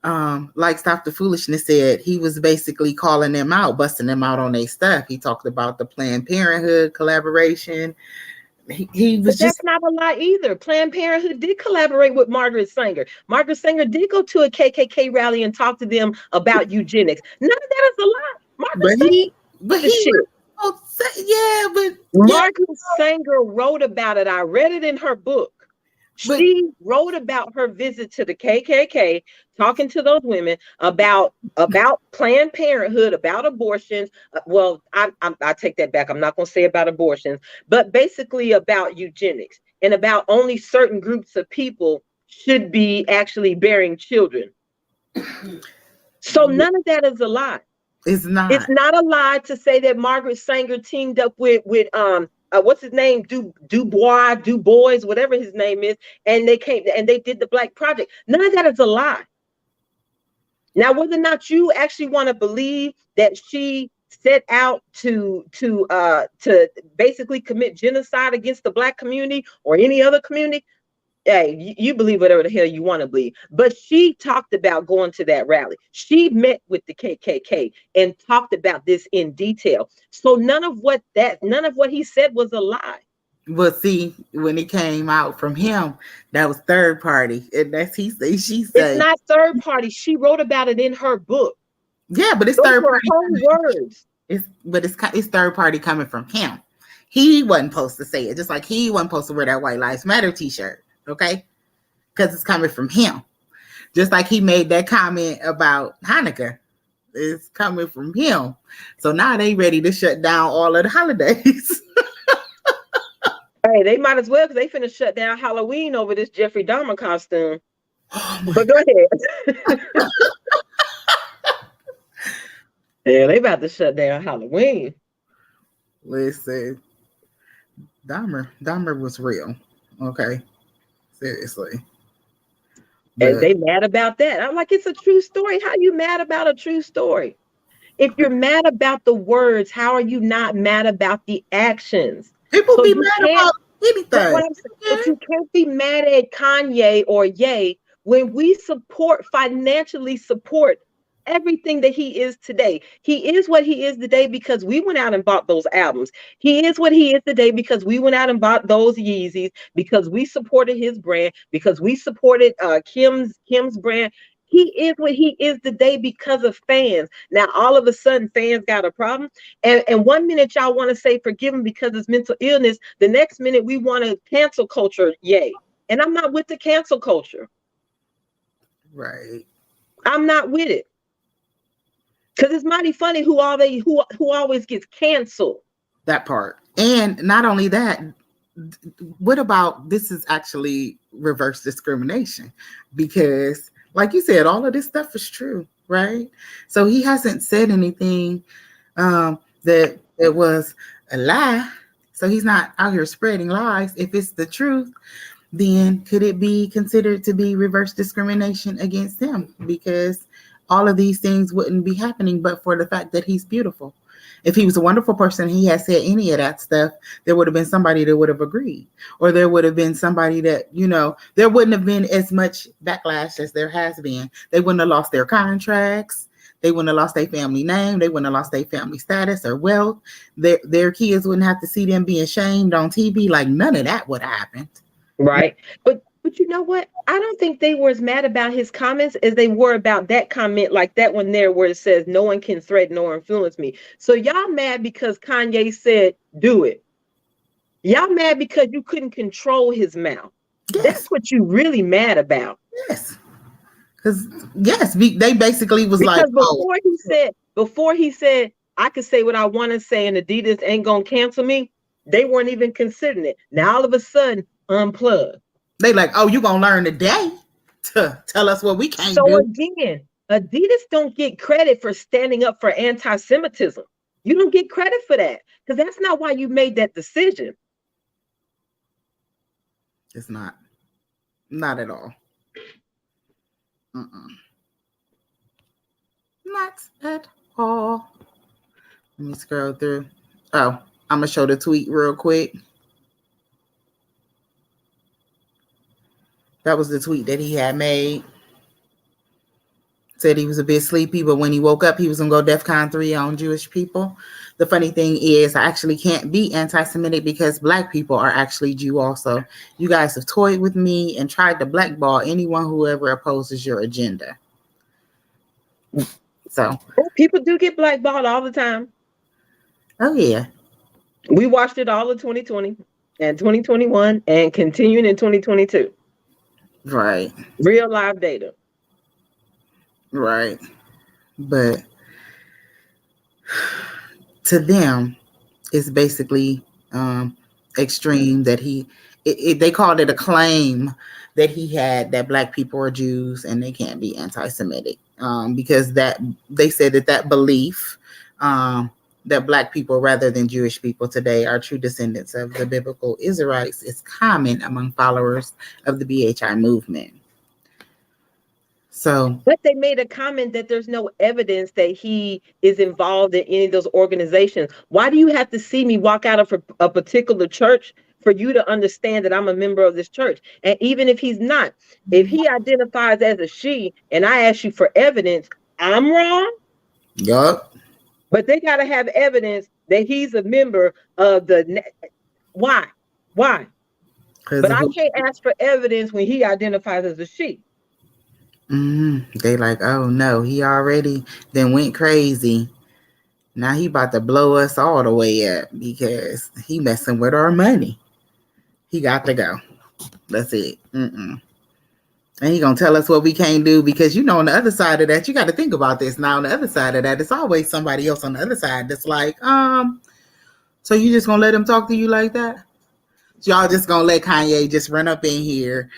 like Stop the Foolishness said, he was basically calling them out, busting them out on their stuff. He talked about the Planned Parenthood collaboration. He was That's not a lie either. Planned Parenthood did collaborate with Margaret Sanger. Margaret Sanger did go to a KKK rally and talk to them about eugenics. None of that is a lie. Margaret Sanger wrote about it. I read it in her book. She wrote about her visit to the KKK, talking to those women about Planned Parenthood, about abortions. Well, I take that back. I'm not going to say about abortions, but basically about eugenics and about only certain groups of people should be actually bearing children. So none of that is a lie. It's not. It's not a lie to say that Margaret Sanger teamed up with what's his name? Du Bois, whatever his name is, and they came and they did the Black Project. None of that is a lie. Now, whether or not you actually want to believe that she set out to basically commit genocide against the Black community or any other community, hey, you believe whatever the hell you want to believe. But she talked about going to that rally. She met with the KKK and talked about this in detail. So none of what he said was a lie. But see, when it came out from him, that was third party. And that's he say, she say. It's not third party. She wrote about it in her book. Yeah, but it's Those third were party. her words. It's third party coming from him. He wasn't supposed to say it, just like he wasn't supposed to wear that White Lives Matter t-shirt. Okay, because it's coming from him. Just like he made that comment about Hanukkah, it's coming from him. So now they ready to shut down all of the holidays. Hey, they might as well, because they finna shut down Halloween over this Jeffrey Dahmer costume. But go ahead. Yeah, they about to shut down Halloween. Listen, Dahmer was real. Okay. Seriously. And they mad about that. I'm like, it's a true story. How are you mad about a true story? If you're mad about the words, how are you not mad about the actions? People be mad about anything. But you can't be mad at Kanye or Ye when we financially support everything that he is today. He is what he is today because we went out and bought those albums. He is what he is today because we went out and bought those Yeezys, because we supported his brand, because we supported Kim's brand. He is what he is today because of fans. Now, all of a sudden, fans got a problem. And 1 minute y'all want to say forgive him because it's mental illness. The next minute we want to cancel culture. Yay. And I'm not with the cancel culture. Right. I'm not with it. Because it's mighty funny who always gets canceled. That part. And not only that, what about this is actually reverse discrimination? Because like you said, all of this stuff is true. right? So he hasn't said anything that it was a lie. So he's not out here spreading lies. If it's the truth, then could it be considered to be reverse discrimination against him? Because all of these things wouldn't be happening but for the fact that he's beautiful. If he was a wonderful person, he had said any of that stuff, there would have been somebody that would have agreed. Or there would have been somebody that, there wouldn't have been as much backlash as there has been. They wouldn't have lost their contracts. They wouldn't have lost their family name. They wouldn't have lost their family status or wealth. Their kids wouldn't have to see them being shamed on TV. Like, none of that would have happened. Right. But you know what? I don't think they were as mad about his comments as they were about that comment, like that one there where it says no one can threaten or influence me. So y'all mad because Kanye said do it. Y'all mad because you couldn't control his mouth. Yes. That's what you really mad about. Yes. Because they basically was because like, before he said I could say what I want to say and Adidas ain't gonna cancel me, they weren't even considering it. Now all of a sudden, unplug. They like, oh, you gonna learn today to tell us what we can't do. So again, Adidas don't get credit for standing up for anti-Semitism. You don't get credit for that because that's not why you made that decision. It's not at all. Not at all. Let me scroll through. Oh, I'm gonna show the tweet real quick. That was the tweet that he had made. Said he was a bit sleepy, but when he woke up, he was gonna go DEFCON 3 on Jewish people. The funny thing is, I actually can't be anti-Semitic because Black people are actually Jew also. You guys have toyed with me and tried to blackball anyone who ever opposes your agenda. So people do get blackballed all the time. Oh yeah. We watched it all in 2020 and 2021 and continuing in 2022. Right. Real live data. Right. But to them, it's basically extreme that they called it a claim that he had that Black people are Jews and they can't be anti-Semitic because that they said that belief that Black people rather than Jewish people today are true descendants of the biblical Israelites is common among followers of the BHI movement. So, but they made a comment that there's no evidence that he is involved in any of those organizations. Why do you have to see me walk out of a particular church for you to understand that I'm a member of this church? And even if he's not, if he identifies as a she and I ask you for evidence, I'm wrong. Yup. But they got to have evidence that he's a member of the. Why? But I can't ask for evidence when he identifies as a she. They like, oh no, he already then went crazy. Now he about to blow us all the way up because he messing with our money. He got to go. That's it. And he gonna tell us what we can't do because on the other side of that, you got to think about this. Now on the other side of that, it's always somebody else on the other side that's like, so you just gonna let him talk to you like that? So y'all just gonna let Kanye just run up in here,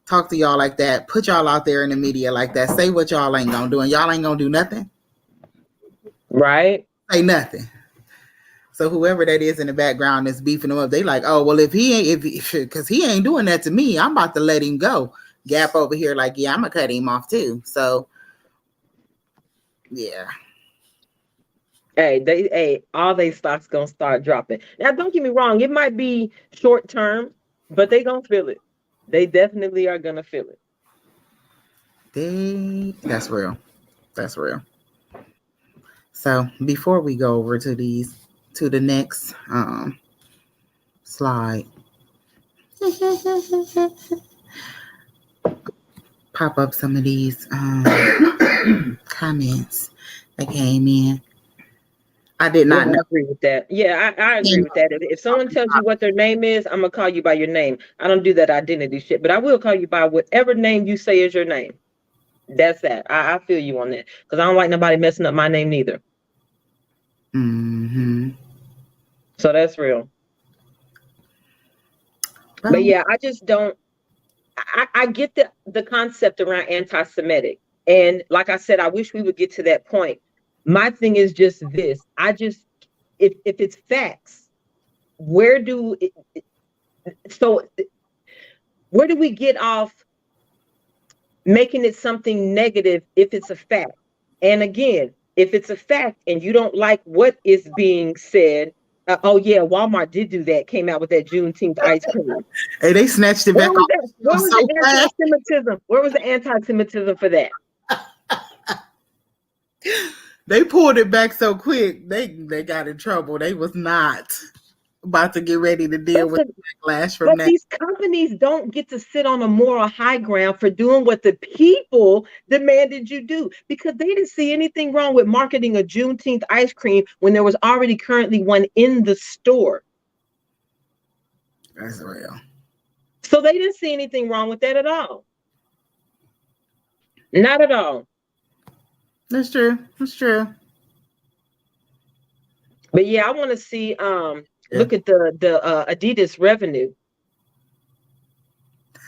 talk to y'all like that, put y'all out there in the media like that, say what y'all ain't gonna do, and y'all ain't gonna do nothing? Right? Say nothing. So whoever that is in the background that's beefing him up, they like, oh, well, because he ain't doing that to me, I'm about to let him go. Gap over here like, yeah, I'm gonna cut him off too. So, yeah. All they stocks gonna start dropping. Now, don't get me wrong, it might be short term, but they gonna feel it. They definitely are gonna feel it. That's real. That's real. So before we go over to the next slide, pop up some of these comments that came in. I did not agree with that. Yeah, I agree with that. If someone tells you what their name is, I'm gonna call you by your name. I don't do that identity shit, but I will call you by whatever name you say is your name. That's that. I feel you on that because I don't like nobody messing up my name neither. So that's real. But yeah, I just don't. I get the concept around anti-Semitic. And like I said, I wish we would get to that point. My thing is just this. If it's facts, where do we get off making it something negative if it's a fact? And again, if it's a fact and you don't like what is being said, oh yeah, Walmart did do that, came out with that Juneteenth ice cream. Hey, they snatched it back off. Where was the anti-Semitism? Where was the anti-Semitism for that? They pulled it back so quick, they got in trouble. They was not about to get ready to deal with the backlash from that. But these companies don't get to sit on a moral high ground for doing what the people demanded you do, because they didn't see anything wrong with marketing a Juneteenth ice cream when there was already currently one in the store. That's real. So they didn't see anything wrong with that at all. Not at all. That's true. That's true. But yeah, I want to see look at the ADIDAS revenue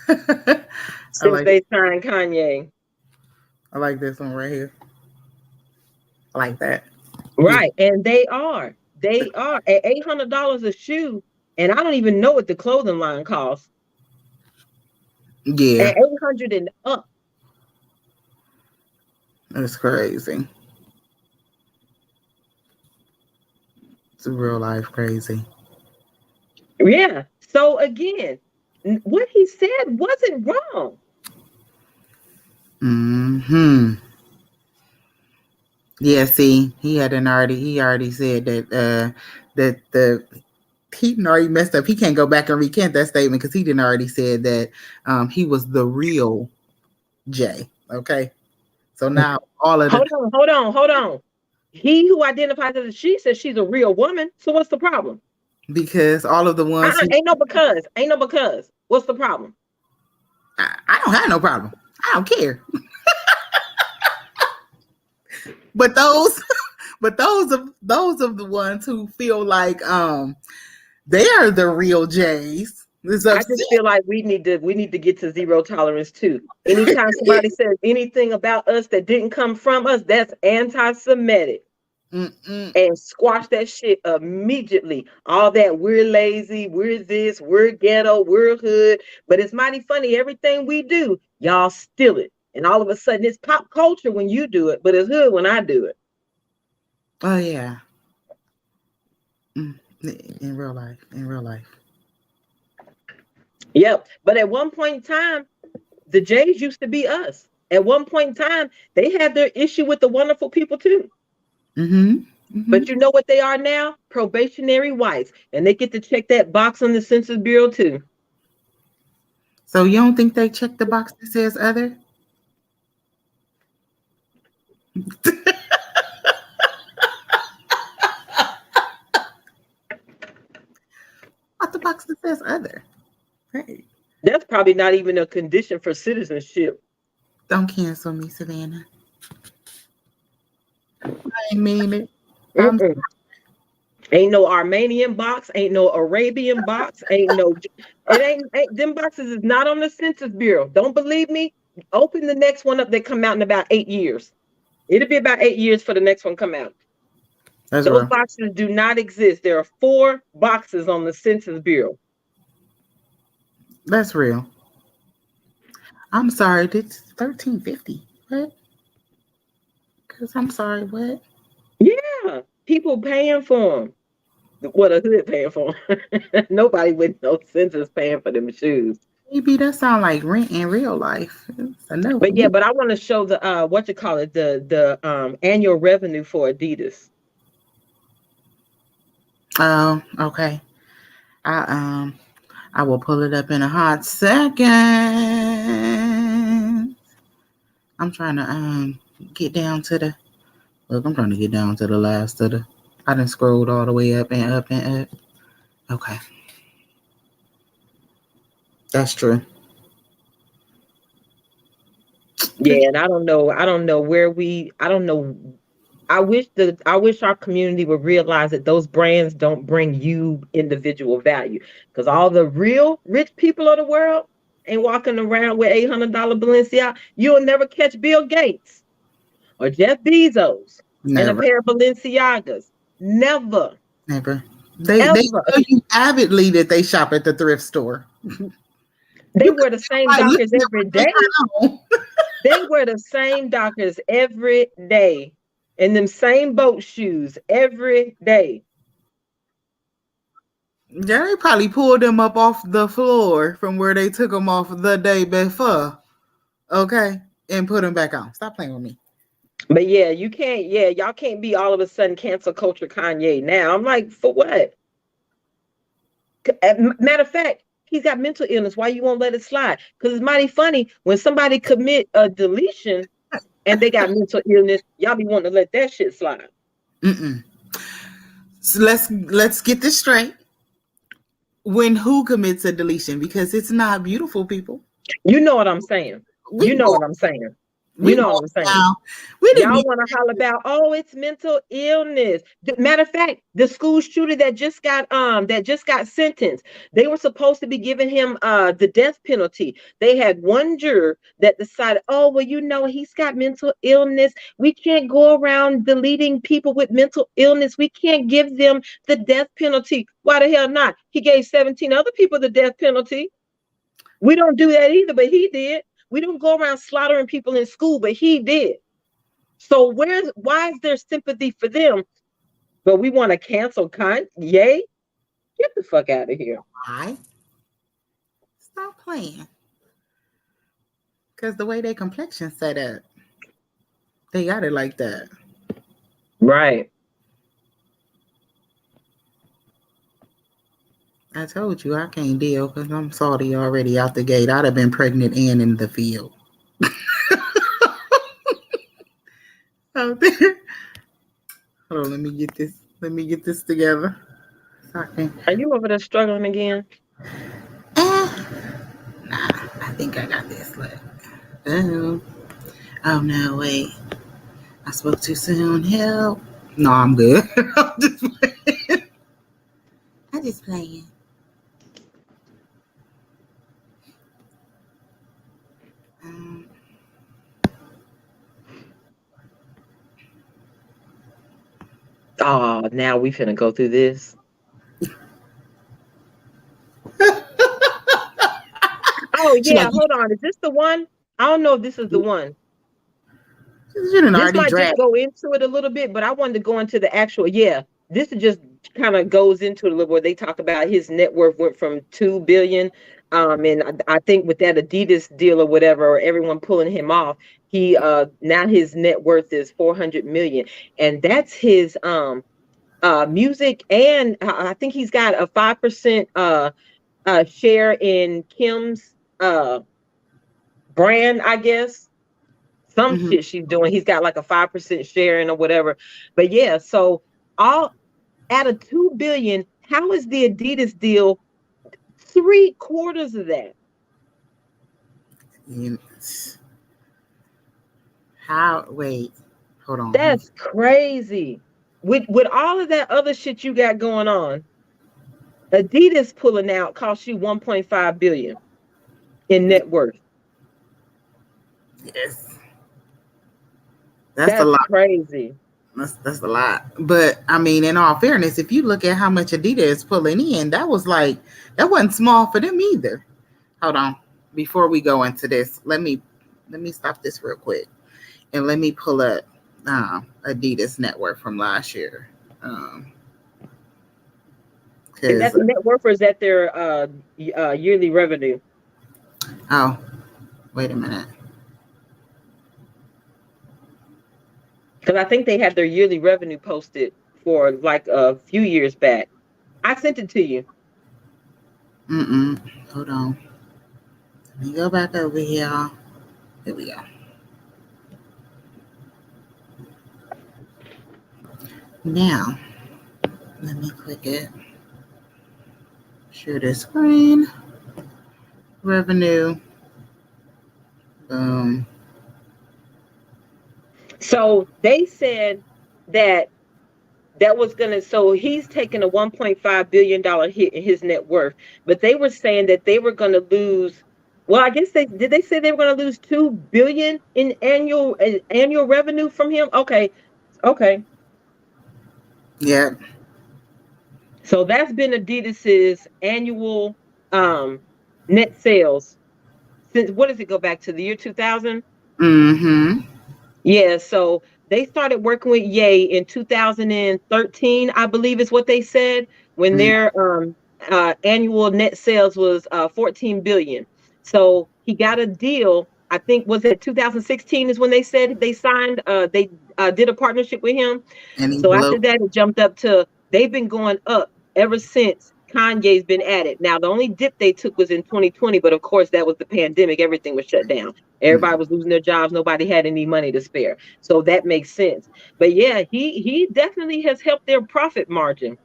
since they signed Kanye. I like this one right here. I like that. Right, and they are at $800 a shoe, and I don't even know what the clothing line costs. Yeah, at 800 and up. That's crazy. It's real life crazy. Yeah. So again, what he said wasn't wrong. Yeah, see, he already said that he already messed up. He can't go back and recant that statement because he didn't already said that he was the real Jay. Okay. So now all of hold on. He who identifies as a she says she's a real woman. So what's the problem? Because all of the ones ain't no because. What's the problem? I don't have no problem. I don't care. But those of the ones who feel like they are the real Jays. I just feel like we need to get to zero tolerance too. Anytime somebody says anything about us that didn't come from us, that's anti-Semitic. And squash that shit immediately. All that we're lazy, we're this, we're ghetto, we're hood. But it's mighty funny. Everything we do, y'all steal it. And all of a sudden it's pop culture when you do it, but it's hood when I do it. Oh yeah. In real life. Yep. But at one point in time, the Jays used to be us. At one point in time, they had their issue with the wonderful people too. But you know what they are now? Probationary whites. And they get to check that box on the Census Bureau too. So you don't think they check the box that says other? What the box that says other? Hey. That's probably not even a condition for citizenship. Don't cancel me, Savannah. I ain't mean it. Ain't no Armenian box, ain't no Arabian box, it ain't them boxes is not on the Census Bureau. Don't believe me? Open the next one up that come out in about 8 years. It'll be about 8 years for the next one come out. Those boxes do not exist. There are 4 boxes on the Census Bureau. That's real. I'm sorry, it's $13.50. What? Because I'm sorry, what? Yeah, people paying for them. What a hood paying for them. Nobody with no census paying for them shoes. Maybe that sound like rent in real life. But yeah, but I want to show the the annual revenue for ADIDAS. Oh, okay. I will pull it up in a hot second. I'm trying to get down to the last of the. I done scrolled all the way up and up and up. Okay. That's true. Yeah, and I don't know where I wish our community would realize that those brands don't bring you individual value, because all the real rich people of the world, ain't walking around with $800 Balenciaga. You'll never catch Bill Gates or Jeff Bezos in a Never. pair of Balenciagas. Never. Never. They Ever. tell you avidly that they shop at the thrift store. They wear the same Like, Dockers look at every what they day. got on. They wear the same Dockers every day and them same boat shoes every day. Yeah, they probably pulled them up off the floor from where they took them off the day before. Okay. And put them back on. Stop playing with me. But yeah, you can't, y'all can't be all of a sudden cancel culture Kanye now. I'm like, for what? Matter of fact, he's got mental illness. Why you won't let it slide? Because it's mighty funny when somebody commit a deletion and they got mental illness, y'all be wanting to let that shit slide. So let's get this straight. When who commits a deletion? Because it's not beautiful, people. You know what I'm saying. You know what I'm saying. You know what I'm saying. Y'all want to holler about, oh, it's mental illness. Matter of fact, the school shooter that just got sentenced, they were supposed to be giving him the death penalty. They had one juror that decided, oh, well, you know, he's got mental illness. We can't go around deleting people with mental illness. We can't give them the death penalty. Why the hell not? He gave 17 other people the death penalty. We don't do that either, but he did. We don't go around slaughtering people in school, but he did. So why is there sympathy for them? But we want to cancel Kanye? Get the fuck out of here. Why? Stop playing. Because the way their complexion set up, they got it like that. Right. I told you I can't deal because I'm salty already out the gate. I'd have been pregnant and in the field. Out there. Hold on, let me get this together. Okay. Are you over there struggling again? Nah, I think I got this. Look. Oh no, wait. I spoke too soon. Help. No, I'm good. I'm just playing. Oh, now we finna go through this. Oh yeah, hold on. Is this the one? I don't know if this is the one. This might just go into it a little bit, but I wanted to go into the actual. Yeah, this just kind of goes into it a little where they talk about his net worth went from 2 billion. And I think with that Adidas deal or whatever, or everyone pulling him off, he now his net worth is 400 million, and that's his music, and I think he's got a 5% share in Kim's brand, I guess. Some shit she's doing. He's got like a 5% share in or whatever. But yeah, so all out of 2 billion, how is the Adidas deal 3/4 of that? How? Wait, hold on. That's crazy. With all of that other shit you got going on, Adidas pulling out costs you 1.5 billion in net worth. Yes. That's a lot. Crazy. That's a lot. But I mean, in all fairness, if you look at how much Adidas is pulling in, that wasn't small for them either. Hold on. Before we go into this, let me stop this real quick. And let me pull up Adidas net worth from last year. And that's the net worth, or is that their yearly revenue? Oh, wait a minute. Because I think they had their yearly revenue posted for like a few years back. I sent it to you. Hold on. Let me go back over here. Here we go. Now, let me click it. Share the screen. Revenue. Boom. So they said that was gonna. So he's taking a $1.5 billion hit in his net worth, but they were saying that they were gonna lose Well, I guess they say they were going to lose $2 billion in annual revenue from him. Okay. Yeah. So that's been Adidas's annual net sales since, what does it go back to, the year 2000? Mm-hmm. Yeah, so they started working with Ye in 2013, I believe is what they said, when their annual net sales was 14 billion. So he got a deal. I think was it 2016 is when they said they signed. They did a partnership with him. And he So after blew. that, it jumped up to, they've been going up ever since Kanye's been at it. Now, the only dip they took was in 2020, but of course, that was the pandemic. Everything was shut down. Everybody was losing their jobs. Nobody had any money to spare. So that makes sense. But yeah, he definitely has helped their profit margin.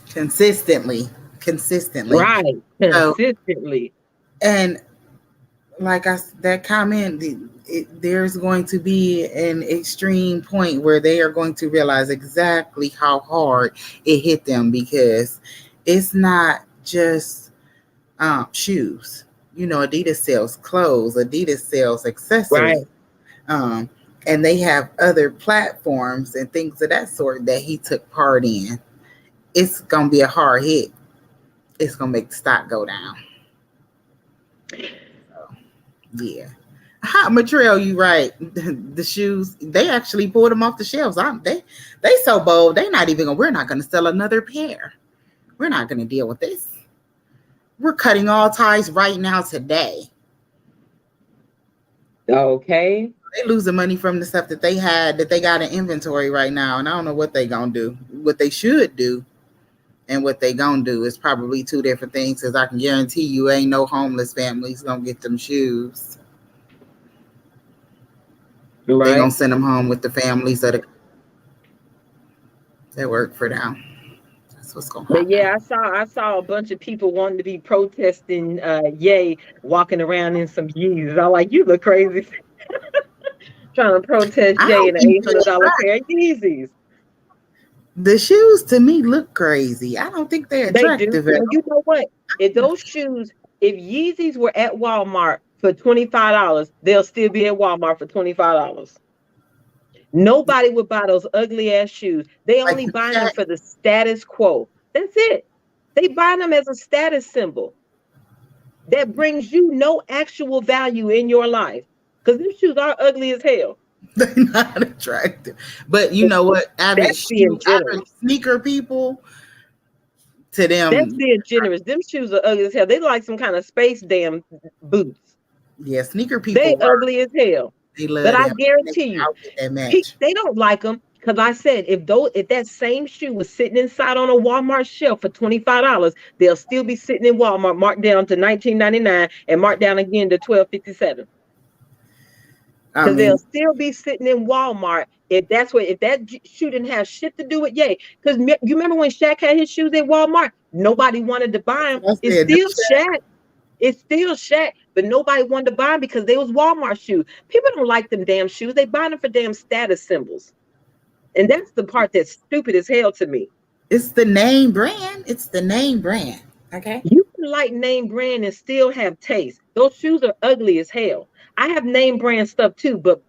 Consistently. Right. So, Consistently. and like that comment, there's going to be an extreme point where they are going to realize exactly how hard it hit them, because it's not just shoes. Adidas sells clothes, Adidas sells accessories. Right. And they have other platforms and things of that sort that he took part in. It's going to be a hard hit. It's going to make the stock go down. Yeah. Matrell, you right. The shoes, they actually pulled them off the shelves. They so bold. We're not going to sell another pair. We're not going to deal with this. We're cutting all ties right now today. Okay. They losing money from the stuff that they got in inventory right now. And I don't know what they going to do. What they should do and what they going to do is probably two different things, because I can guarantee you ain't no homeless families going to get them shoes. Right. They're going to send them home with the families that work for them. That's what's going to happen. But yeah, I saw a bunch of people wanting to be protesting Ye walking around in some Yeezys. I'm like, you look crazy. Trying to protest Ye in an $800 pair of Yeezys. The shoes to me look crazy. I don't think they're attractive. They do. And you know what? If those shoes, if Yeezys were at Walmart for $25, they'll still be at Walmart for $25. Nobody would buy those ugly ass shoes. They only buy them for the status quo. That's it. They buy them as a status symbol that brings you no actual value in your life, because these shoes are ugly as hell. They're not attractive. But you know what? Average sneaker people, to them, that's being generous. Them shoes are ugly as hell. They like some kind of space damn boots. Yeah, sneaker people. They ugly as hell. But I guarantee you, they don't like them, because I said if that same shoe was sitting inside on a Walmart shelf for $25, they'll still be sitting in Walmart, marked down to $19.99 and marked down again to $12.57. Because they'll still be sitting in Walmart if that shoe didn't have shit to do with Ye. Because you remember when Shaq had his shoes at Walmart? Nobody wanted to buy them. It's still Shaq. It's still Shaq, but nobody wanted to buy them because they was Walmart shoes. People don't like them damn shoes. They buy them for damn status symbols. And that's the part that's stupid as hell to me. It's the name brand. Okay. You can like name brand and still have taste. Those shoes are ugly as hell. I have name brand stuff too, but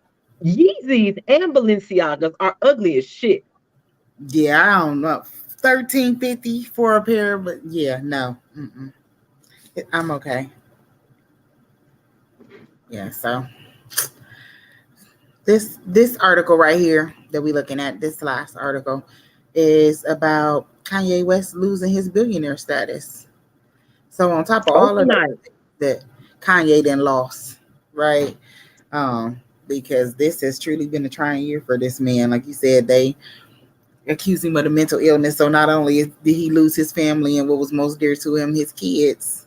Yeezys and Balenciagas are ugly as shit. Yeah, I don't know. $13.50 for a pair, but yeah, no. I'm okay. Yeah, so this article right here that we're looking at, this last article, is about Kanye West losing his billionaire status. So on top of all of that Kanye then lost, right? Because this has truly been a trying year for this man. Like you said, they accused him of a mental illness. So not only did he lose his family and what was most dear to him, his kids,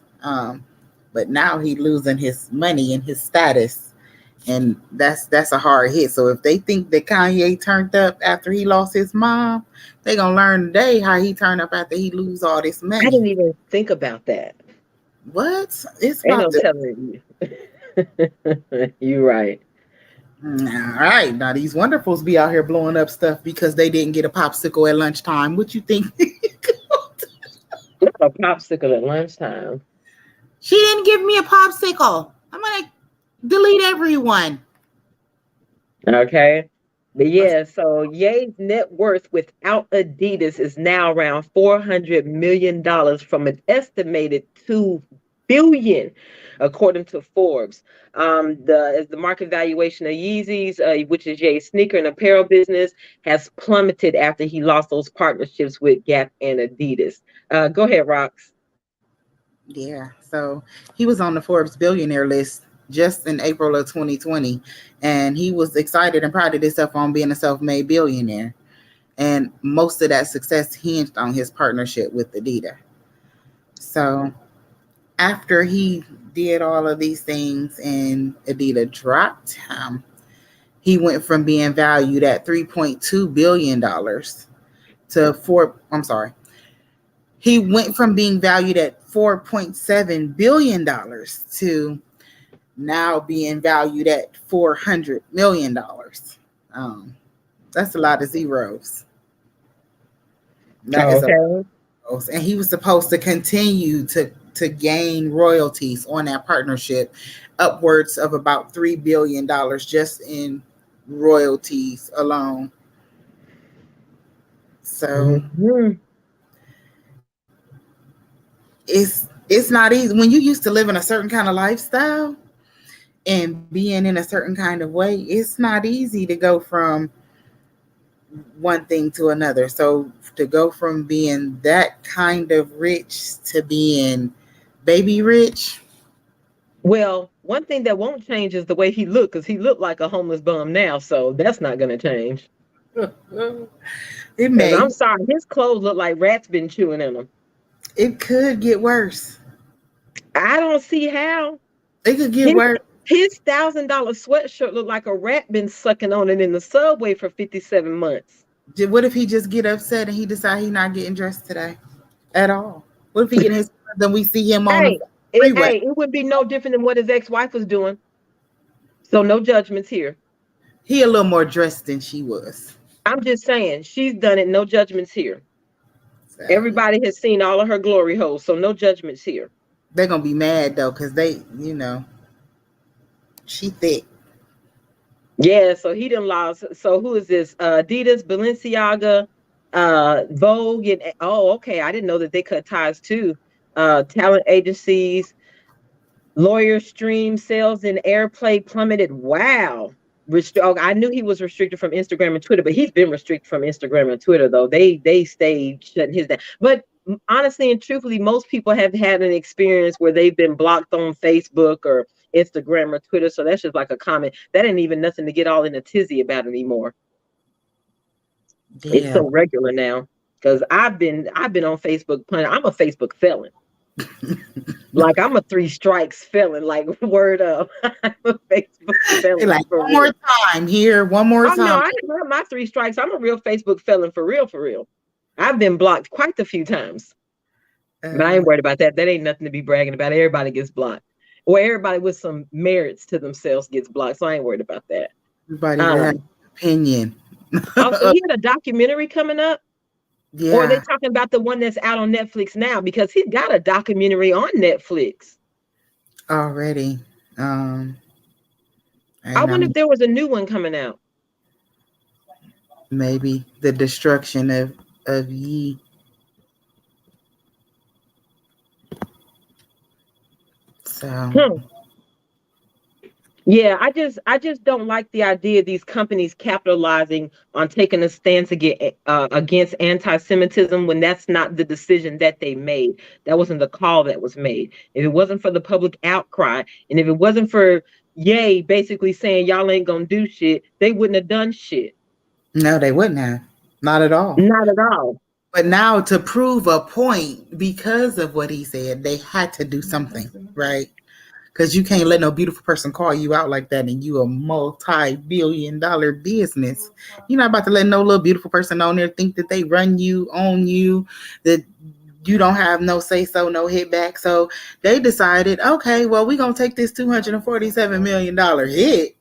but now he's losing his money and his status, and that's a hard hit. So if they think that Kanye turned up after he lost his mom, they gonna learn today how he turned up after he lose all this money. I didn't even think about that. What? It's ain't no telling you. You're right. All right, now these wonderfuls be out here blowing up stuff because they didn't get a popsicle at lunchtime. What you think? A popsicle at lunchtime. She didn't give me a popsicle. I'm gonna delete everyone. Okay. But yeah, so Ye's net worth without Adidas is now around $400 million from an estimated $2 billion, according to Forbes. The market valuation of Yeezys, which is Ye's sneaker and apparel business, has plummeted after he lost those partnerships with Gap and Adidas. Go ahead, Rox. Yeah, so he was on the Forbes billionaire list just in April of 2020, and he was excited and prided himself on being a self-made billionaire. And most of that success hinged on his partnership with Adidas. So after he did all of these things and Adidas dropped him, he went from being valued at $3.2 billion to he went from being valued at $4.7 billion to now being valued at $400 million. That's a lot of zeros. That is a lot of zeros. And he was supposed to continue to gain royalties on that partnership, upwards of about $3 billion just in royalties alone. So it's not easy when you used to live in a certain kind of lifestyle and being in a certain kind of way. It's not easy to go from one thing to another. So to go from being that kind of rich to being baby rich. Well, one thing that won't change is the way he looked, because he looked like a homeless bum now, so that's not going to change. It may. I'm sorry, his clothes look like rats been chewing in them. It could get worse. I don't see how. It could get worse. His $1,000 sweatshirt looked like a rat been sucking on it in the subway for 57 months. What if he just get upset and he decide he's not getting dressed today at all? What if he get his then we see him on the freeway? It would be no different than what his ex-wife was doing. So no judgments here. He a little more dressed than she was. I'm just saying, she's done it. No judgments here. Exactly. Everybody has seen all of her glory holes, so no judgments here. They're gonna be mad though, because they, she thick. Yeah, so he done lost. So who is this? Adidas, Balenciaga, Vogue, and okay. I didn't know that they cut ties too. Talent agencies, lawyer stream sales and airplay plummeted. Wow. I knew he was restricted from Instagram and Twitter, but he's been restricted from Instagram and Twitter though. They stayed shutting his down. But honestly and truthfully, most people have had an experience where they've been blocked on Facebook or Instagram or Twitter. So that's just like a comment. That ain't even nothing to get all in a tizzy about anymore. Yeah. It's so regular now. Because I've been on Facebook plenty. I'm a Facebook felon. Like I'm a 3 strikes felon, like word up. I'm a Facebook felon. Like one more time here, one more time. No, I didn't have my 3 strikes. I'm a real Facebook felon for real. I've been blocked quite a few times. But I ain't worried about that. That ain't nothing to be bragging about. Everybody gets blocked. Or everybody with some merits to themselves gets blocked. So I ain't worried about that. Everybody has an opinion. Also, he had a documentary coming up. Yeah. Or are they talking about the one that's out on Netflix now? Because he's got a documentary on Netflix already. I wonder if there was a new one coming out. Maybe the destruction of Ye. So. Yeah, I just don't like the idea of these companies capitalizing on taking a stance against anti-Semitism when that's not the decision that they made. That wasn't the call that was made. If it wasn't for the public outcry, and if it wasn't for Ye basically saying y'all ain't gonna do shit, they wouldn't have done shit. No, they wouldn't have. Not at all. Not at all. But now to prove a point, because of what he said, they had to do something, right? Because you can't let no beautiful person call you out like that, and you a multi-billion-dollar business. You're not about to let no little beautiful person on there think that they run you, own you, that you don't have no say-so, no hit back. So they decided, okay, well, we're going to take this $247 million hit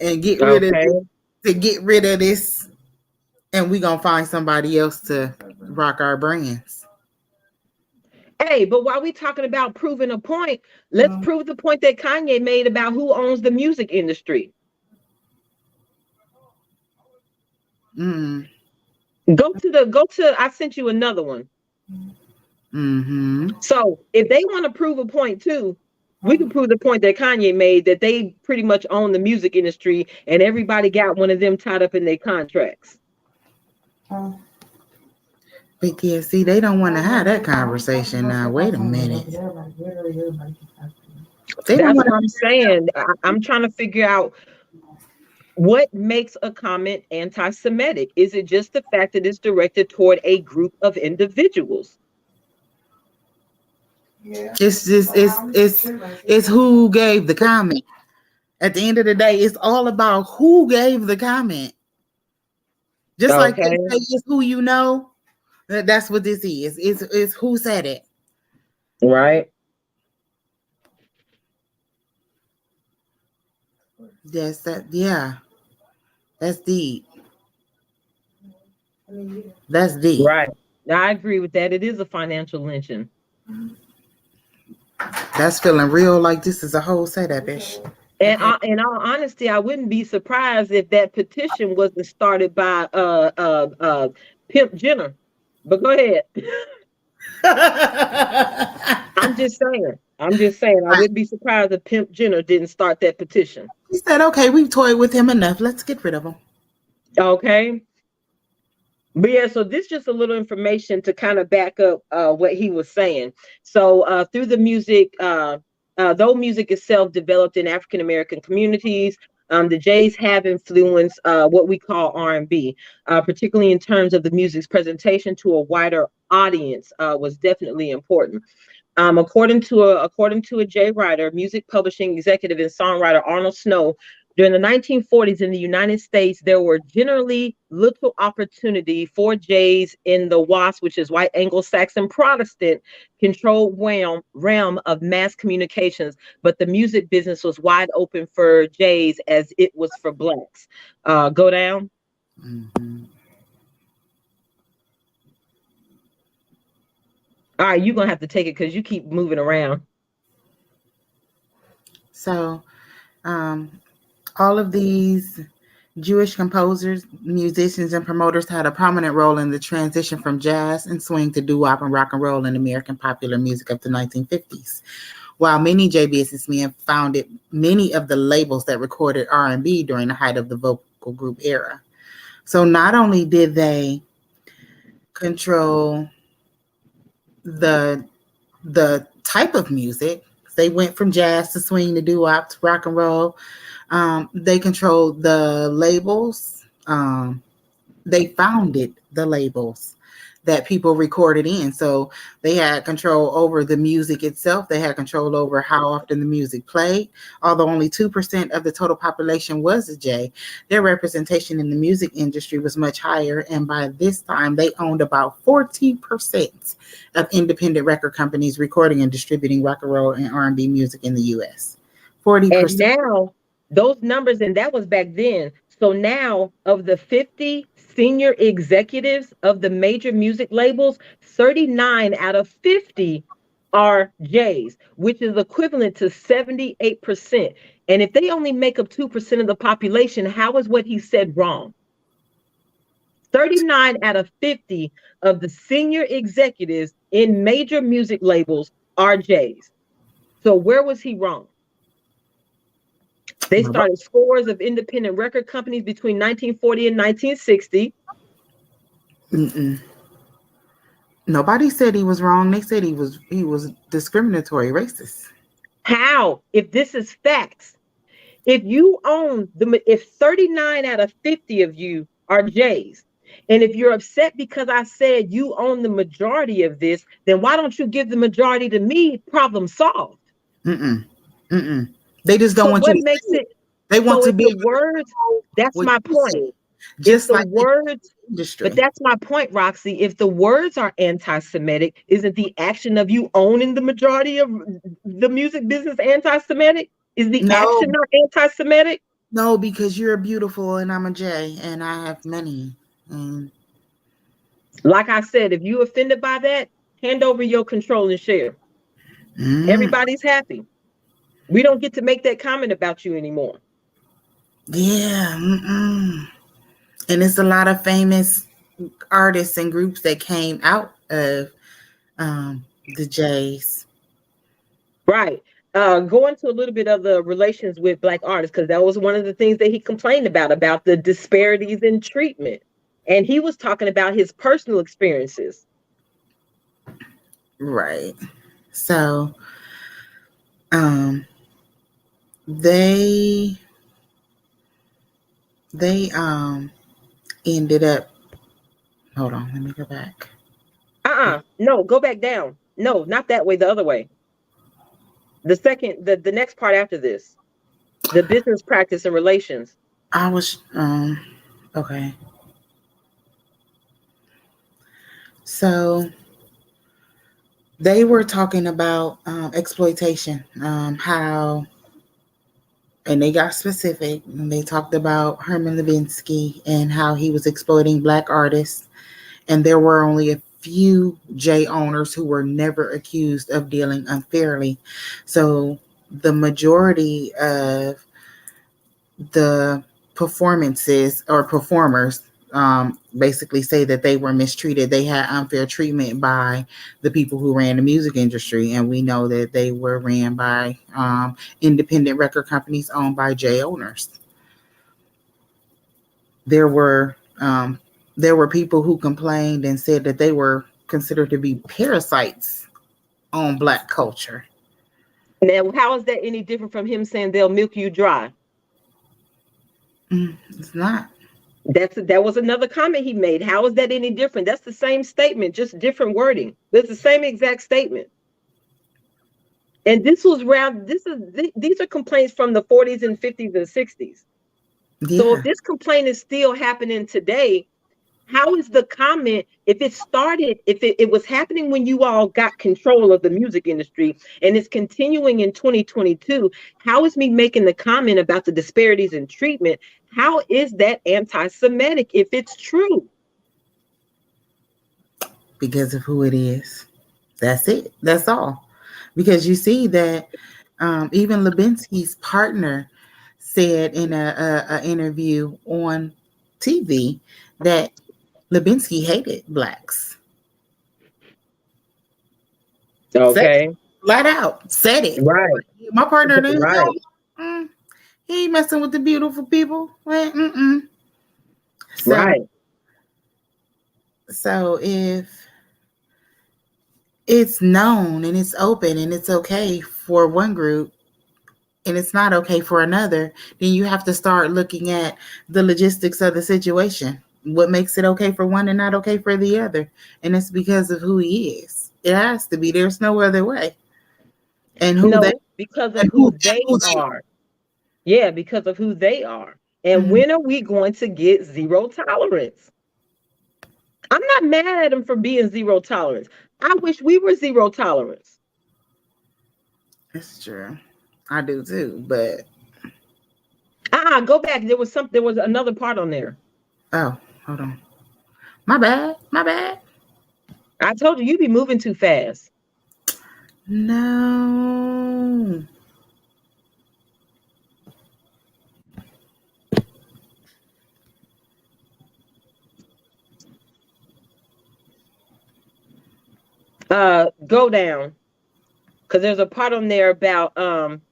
and get rid of this, and we're going to find somebody else to rock our brands. Hey, but while we talking about proving a point, let's prove the point that Kanye made about who owns the music industry. Go to I sent you another one. So if they want to prove a point too, we can prove the point that Kanye made, that they pretty much own the music industry and everybody got one of them tied up in their contracts. But yeah, see, they don't want to have that conversation now. Wait a minute. That's what I'm saying. I'm trying to figure out what makes a comment anti-Semitic. Is it just the fact that it's directed toward a group of individuals? It's just it's who gave the comment. At the end of the day, it's all about who gave the comment. Just like they say, it's who you know. That's what this is. It's who said it. Right. Yes, yeah. That's deep. That's deep. Right. I agree with that. It is a financial lynching. That's feeling real like this is a whole setup, ish. And in all honesty, I wouldn't be surprised if that petition wasn't started by Pimp Jenner. But go ahead. I'm just saying. I wouldn't be surprised if Pimp Jenner didn't start that petition. He said, okay, we've toyed with him enough. Let's get rid of him. Okay. But yeah, so this is just a little information to kind of back up what he was saying. So through the music, though music itself developed in African American communities, the Jays have influenced what we call R&B, particularly in terms of the music's presentation to a wider audience, was definitely important. According to a Jay writer, music publishing executive and songwriter Arnold Snow, during the 1940s in the United States, there were generally little opportunity for Jays in the WASP, which is white Anglo-Saxon Protestant controlled realm of mass communications, but the music business was wide open for Jays as it was for blacks. Go down. Mm-hmm. All right, you're gonna have to take it because you keep moving around. So, all of these Jewish composers, musicians, and promoters had a prominent role in the transition from jazz and swing to doo-wop and rock and roll in American popular music of the 1950s. While many J businessmen founded many of the labels that recorded R&B during the height of the vocal group era. So not only did they control the type of music, they went from jazz to swing to doo-wop to rock and roll. They controlled the labels. They founded the labels that people recorded in. So they had control over the music itself. They had control over how often the music played. Although only 2% of the total population was a J, their representation in the music industry was much higher. And by this time, they owned about 14% of independent record companies recording and distributing rock and roll and R&B music in the U.S. 40%. And now those numbers, and that was back then. So now of the 50 senior executives of the major music labels, 39 out of 50 are J's, which is equivalent to 78%. And if they only make up 2% of the population, how is what he said wrong? 39 out of 50 of the senior executives in major music labels are J's. So where was he wrong? They started scores of independent record companies between 1940 and 1960. Nobody said he was wrong. They said he was discriminatory, racist. How? If this is facts, if you own if 39 out of 50 of you are J's, and if you're upset because I said you own the majority of this, then why don't you give the majority to me? Problem solved. They just don't want what you to makes it. They want to be the words. That's my point. Just like the words. But that's my point, Roxy. If the words are anti-Semitic, isn't the action of you owning the majority of the music business anti-Semitic? Is the action not anti-Semitic? No, because you're beautiful and I'm a J and I have money. Like I said, if you offended by that, Hand over your control and share. Mm. Everybody's happy. We don't get to make that comment about you anymore. Yeah. And it's a lot of famous artists and groups that came out of the Jays. Right. Go into a little bit of the relations with Black artists, because that was one of the things that he complained about the disparities in treatment. And he was talking about his personal experiences. Right. So they ended up, hold on, let me go back. No, go back down. No, not that way, the other way. The next part after this, the business practice and relations. I was okay. So they were talking about exploitation, how, and they got specific, and they talked about Herman Levinsky and how he was exploiting Black artists, and there were only a few J owners who were never accused of dealing unfairly. So the majority of the performances or performers basically say that they were mistreated. They had unfair treatment by the people who ran the music industry, and we know that they were ran by independent record companies owned by J owners. There were people who complained and said that they were considered to be parasites on Black culture. Now, how is that any different from him saying they'll milk you dry? It's not. That was another comment he made. How is that any different? That's the same statement, just different wording. It's the same exact statement. And this was these are complaints from the 40s and 50s and 60s. Yeah. So if this complaint is still happening today, how is the comment, if it was happening when you all got control of the music industry and it's continuing in 2022, how is me making the comment about the disparities in treatment? How is that anti-Semitic if it's true? Because of who it is. That's it. That's all. Because you see that even Levinsky's partner said in a interview on TV that Levinsky hated Blacks. Okay. Flat out. Said it. Right. My partner, right. He ain't messing with the beautiful people. So, right. So if it's known and it's open and it's okay for one group and it's not okay for another, then you have to start looking at the logistics of the situation. What makes it okay for one and not okay for the other? And it's because of who he is. It has to be. There's no other way. And because of who they are. Yeah, because of who they are. And when are we going to get zero tolerance? I'm not mad at him for being zero tolerance. I wish we were zero tolerance. That's true. I do too, but go back. There was another part on there. Oh, hold on. My bad. I told you be moving too fast. No. Go down. Because there's a part on there about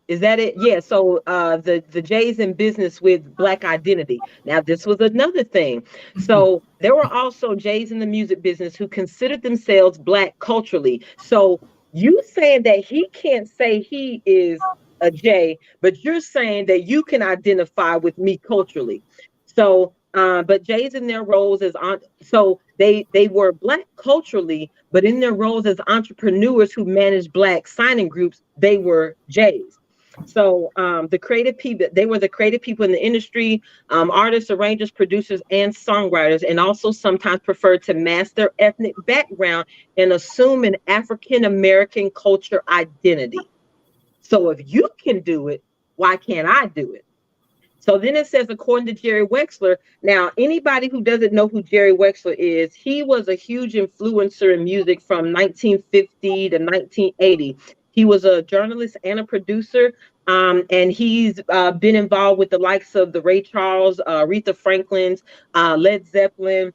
is that it? Yeah. So the J's in business with Black identity. Now this was another thing. So there were also J's in the music business who considered themselves Black culturally. So you saying that he can't say he is a J, but you're saying that you can identify with me culturally. So but J's in their roles as so they were Black culturally, but in their roles as entrepreneurs who managed Black signing groups, they were J's. So the creative people, they were the creative people in the industry, artists, arrangers, producers, and songwriters, and also sometimes preferred to mask their ethnic background and assume an African American culture identity. So if you can do it, why can't I do it? So then it says, according to Jerry Wexler, now anybody who doesn't know who Jerry Wexler is, he was a huge influencer in music from 1950 to 1980. He was a journalist and a producer, and he's been involved with the likes of the Ray Charles, Aretha Franklin's, Led Zeppelin.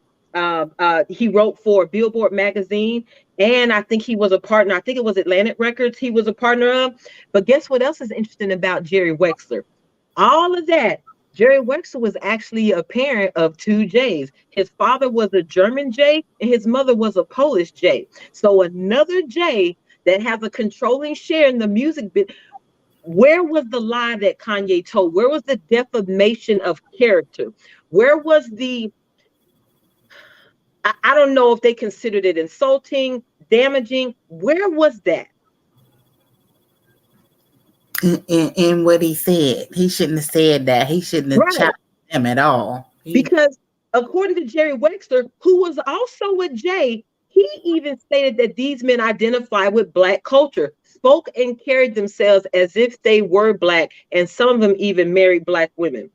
He wrote for Billboard magazine, and I think he was a partner. I think it was Atlantic Records he was a partner of. But guess what else is interesting about Jerry Wexler? All of that, Jerry Wexler was actually a parent of two Jays. His father was a German Jay, and his mother was a Polish Jay. So another Jay that has a controlling share in the music bit. Where was the lie that Kanye told? Where was the defamation of character? Where was the, I don't know if they considered it insulting, damaging. Where was that? In what he said. He shouldn't have said that. He shouldn't have challenged him at all. Because according to Jerry Wexler, who was also a Jay, he even stated that these men identify with Black culture, spoke and carried themselves as if they were Black, and some of them even married Black women.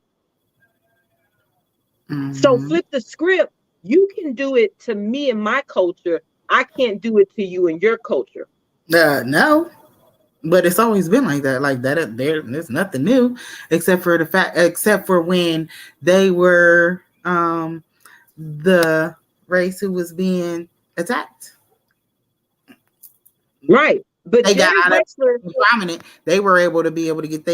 Mm-hmm. So flip the script. You can do it to me and my culture. I can't do it to you and your culture. No. But it's always been like that. Like that, there's nothing new, except for when they were the race who was being attacked. Right, but they Jerry got Wexler, prominent. They were able to get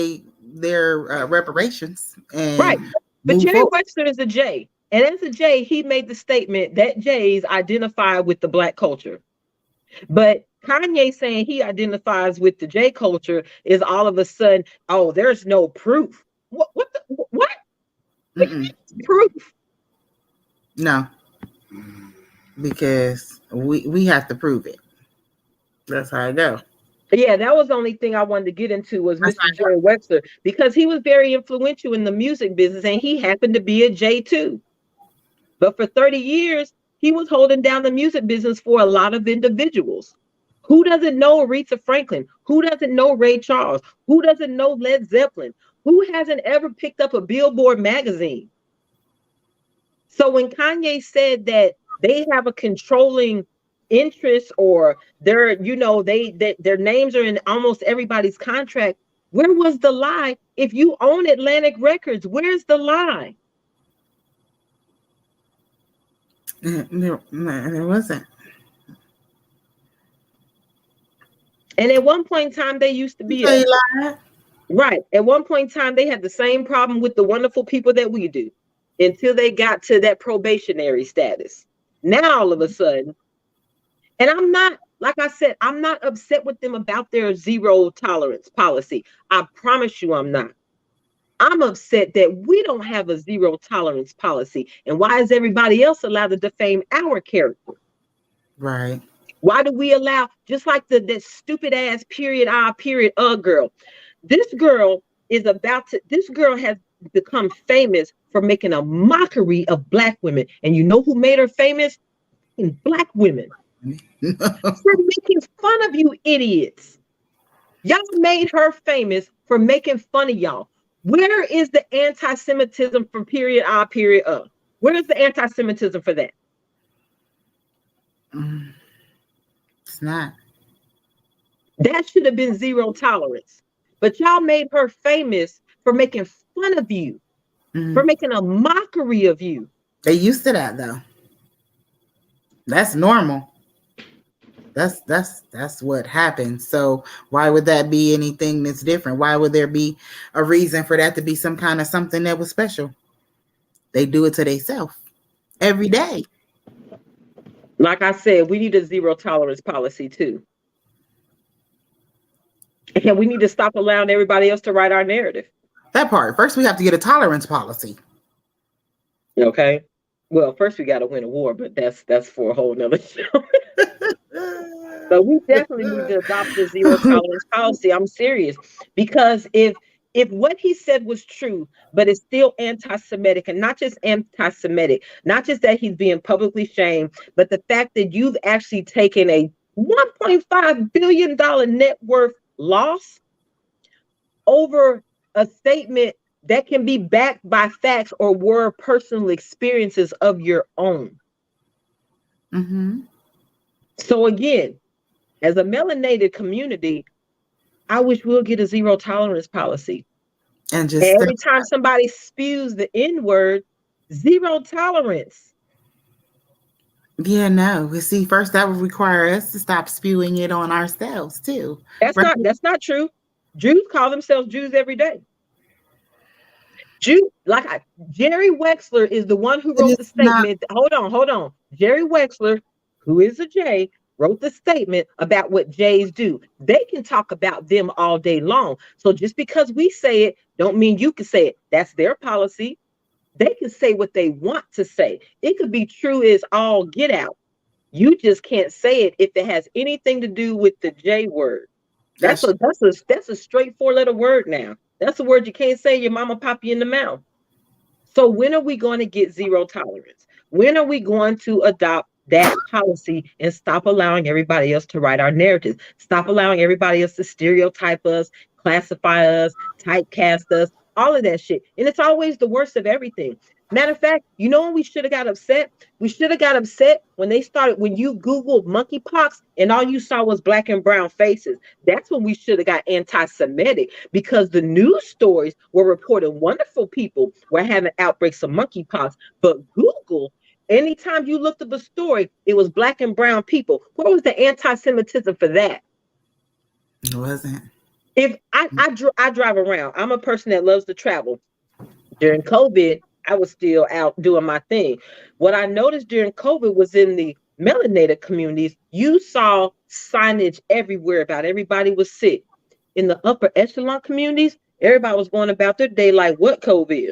their reparations. And right, but Jerry Wexler is a J, and as a J, he made the statement that Jays identify with the Black culture, but Kanye saying he identifies with the J culture is all of a sudden, oh, there's no proof. What? Proof? No, because we have to prove it. That's how I go. Yeah, that was the only thing I wanted to get into was Mr. Jerry Wexler, because he was very influential in the music business, and he happened to be a J too. But for 30 years, he was holding down the music business for a lot of individuals. Who doesn't know Aretha Franklin? Who doesn't know Ray Charles? Who doesn't know Led Zeppelin? Who hasn't ever picked up a Billboard magazine? So when Kanye said that they have a controlling interest, or their names are in almost everybody's contract, where was the lie? If you own Atlantic Records, where's the lie? There wasn't. And at one point in time, they used to be right. At one point in time, they had the same problem with the wonderful people that we do, until they got to that probationary status. Now all of a sudden, and I'm not, like I said, I'm not upset with them about their zero tolerance policy. I promise you I'm not. I'm upset that we don't have a zero tolerance policy. And why is everybody else allowed to defame our character? Right. Why do we allow, just like that stupid ass period girl? This girl has become famous for making a mockery of Black women. And you know who made her famous? Black women. For making fun of you idiots. Y'all made her famous for making fun of y'all. Where is the anti-Semitism for period I? Where is the anti-Semitism for that? It's not. That should have been zero tolerance. But y'all made her famous for making fun of you, for making a mockery of you. They used to that though. That's normal. That's what happens. So why would that be anything that's different? Why would there be a reason for that to be some kind of something that was special? They do it to themselves every day. Like I said, we need a zero tolerance policy too. And we need to stop allowing everybody else to write our narrative. That part. First, we have to get a tolerance policy. Okay. Well, first we got to win a war, but that's for a whole nother show. So we definitely need to adopt the zero tolerance policy. I'm serious, because if what he said was true, but it's still anti-Semitic, and not just anti-Semitic, not just that he's being publicly shamed, but the fact that you've actually taken a $1.5 billion net worth loss over a statement that can be backed by facts or were personal experiences of your own. Mm-hmm. So again, as a melanated community, I wish we'll get a zero tolerance policy. And just And every time somebody spews the N-word, zero tolerance. Yeah, no. We see, first that would require us to stop spewing it on ourselves too. That's not true. Jews call themselves Jews every day. Jerry Wexler is the one who wrote the statement. Hold on. Jerry Wexler, who is a J, wrote the statement about what Jays do. They can talk about them all day long. So just because we say it, don't mean you can say it. That's their policy. They can say what they want to say. It could be true as all get out. You just can't say it if it has anything to do with the J word. That's a straight 4-letter word now. That's a word you can't say. Your mama pop you in the mouth. So when are we going to get zero tolerance? When are we going to adopt that policy and stop allowing everybody else to write our narratives? Stop allowing everybody else to stereotype us, classify us, typecast us, all of that shit. And it's always the worst of everything. Matter of fact, you know when we should have got upset? We should have got upset when you Googled monkeypox and all you saw was black and brown faces. That's when we should have got anti-Semitic, because the news stories were reporting wonderful people were having outbreaks of monkeypox. But Google, anytime you looked up a story, it was black and brown people. Where was the anti-Semitism for that? It wasn't. If I drive around, I'm a person that loves to travel. During COVID, I was still out doing my thing. What I noticed during COVID was in the melanated communities, you saw signage everywhere about everybody was sick. In the upper echelon communities, everybody was going about their day like, what COVID?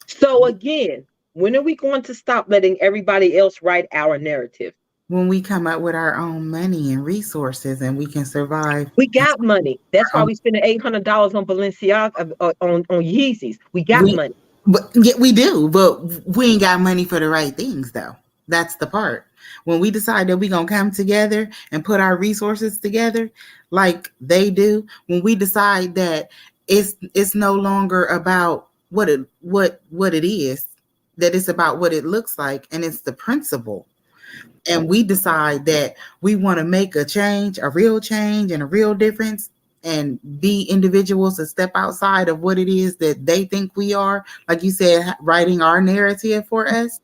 So again, when are we going to stop letting everybody else write our narrative? When we come up with our own money and resources and we can survive. We got money. That's why we spending $800 on Balenciaga, on Yeezys. We got money. But yeah, we do, but we ain't got money for the right things though. That's the part. When we decide that we're going to come together and put our resources together like they do, when we decide that it's no longer about what it is, that it's about what it looks like, and it's the principle. And we decide that we want to make a change, a real change and a real difference, and be individuals that step outside of what it is that they think we are, like you said, writing our narrative for us,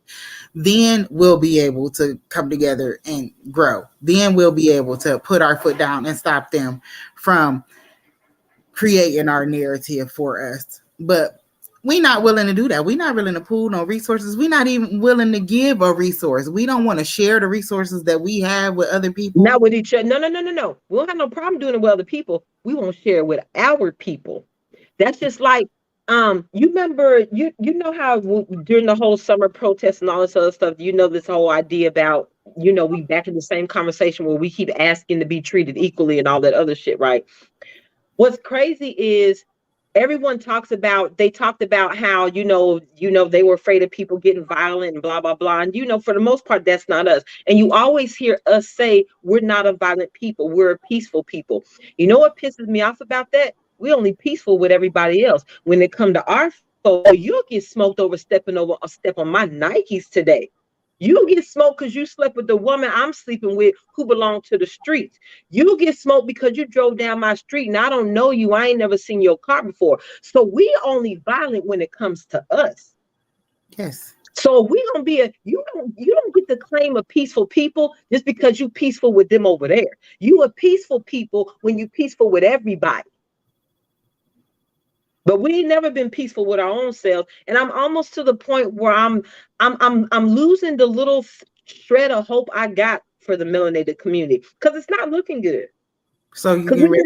then we'll be able to come together and grow. Then we'll be able to put our foot down and stop them from creating our narrative for us. But we're not willing to do that. We're not willing to pool no resources. We're not even willing to give a resource. We don't want to share the resources that we have with other people. Not with each other. No. We don't have no problem doing it with other people. We won't share it with our people. That's just like, you remember, you know how during the whole summer protests and all this other stuff, you know, this whole idea about, you know, we back in the same conversation where we keep asking to be treated equally and all that other shit, right? What's crazy is everyone talked about how, you know, they were afraid of people getting violent and blah, blah, blah. And, you know, for the most part, that's not us. And you always hear us say, we're not a violent people. We're a peaceful people. You know what pisses me off about that? We only peaceful with everybody else. When it come to our folk, you'll get smoked over stepping over a step on my Nikes today. You get smoked because you slept with the woman I'm sleeping with who belonged to the streets. You get smoked because you drove down my street and I don't know you. I ain't never seen your car before. So we only violent when it comes to us. Yes. So we gonna be you don't get the claim of peaceful people just because you peaceful with them over there. You a peaceful people when you peaceful with everybody. But we ain't never been peaceful with our own selves, and I'm almost to the point where I'm losing the little shred of hope I got for the melanated community because it's not looking good. So you getting ready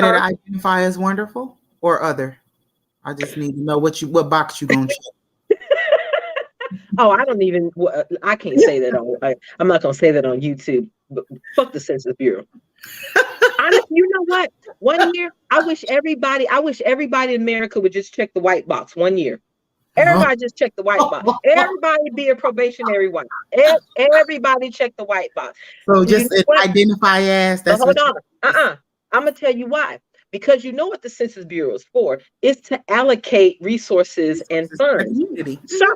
to identify as wonderful or other? I just need to know what box you gonna check. Oh, I can't say that on. I'm not gonna say that on YouTube. But fuck the Census Bureau. Honestly, you know what? 1 year, I wish everybody in America would just check the white box 1 year. Everybody just check the white box. Everybody be a probationary white. Everybody check the white box. So just identify as. Hold on. I'm gonna tell you why. because you know what the Census Bureau is for. It's to allocate resources and funds. Community. So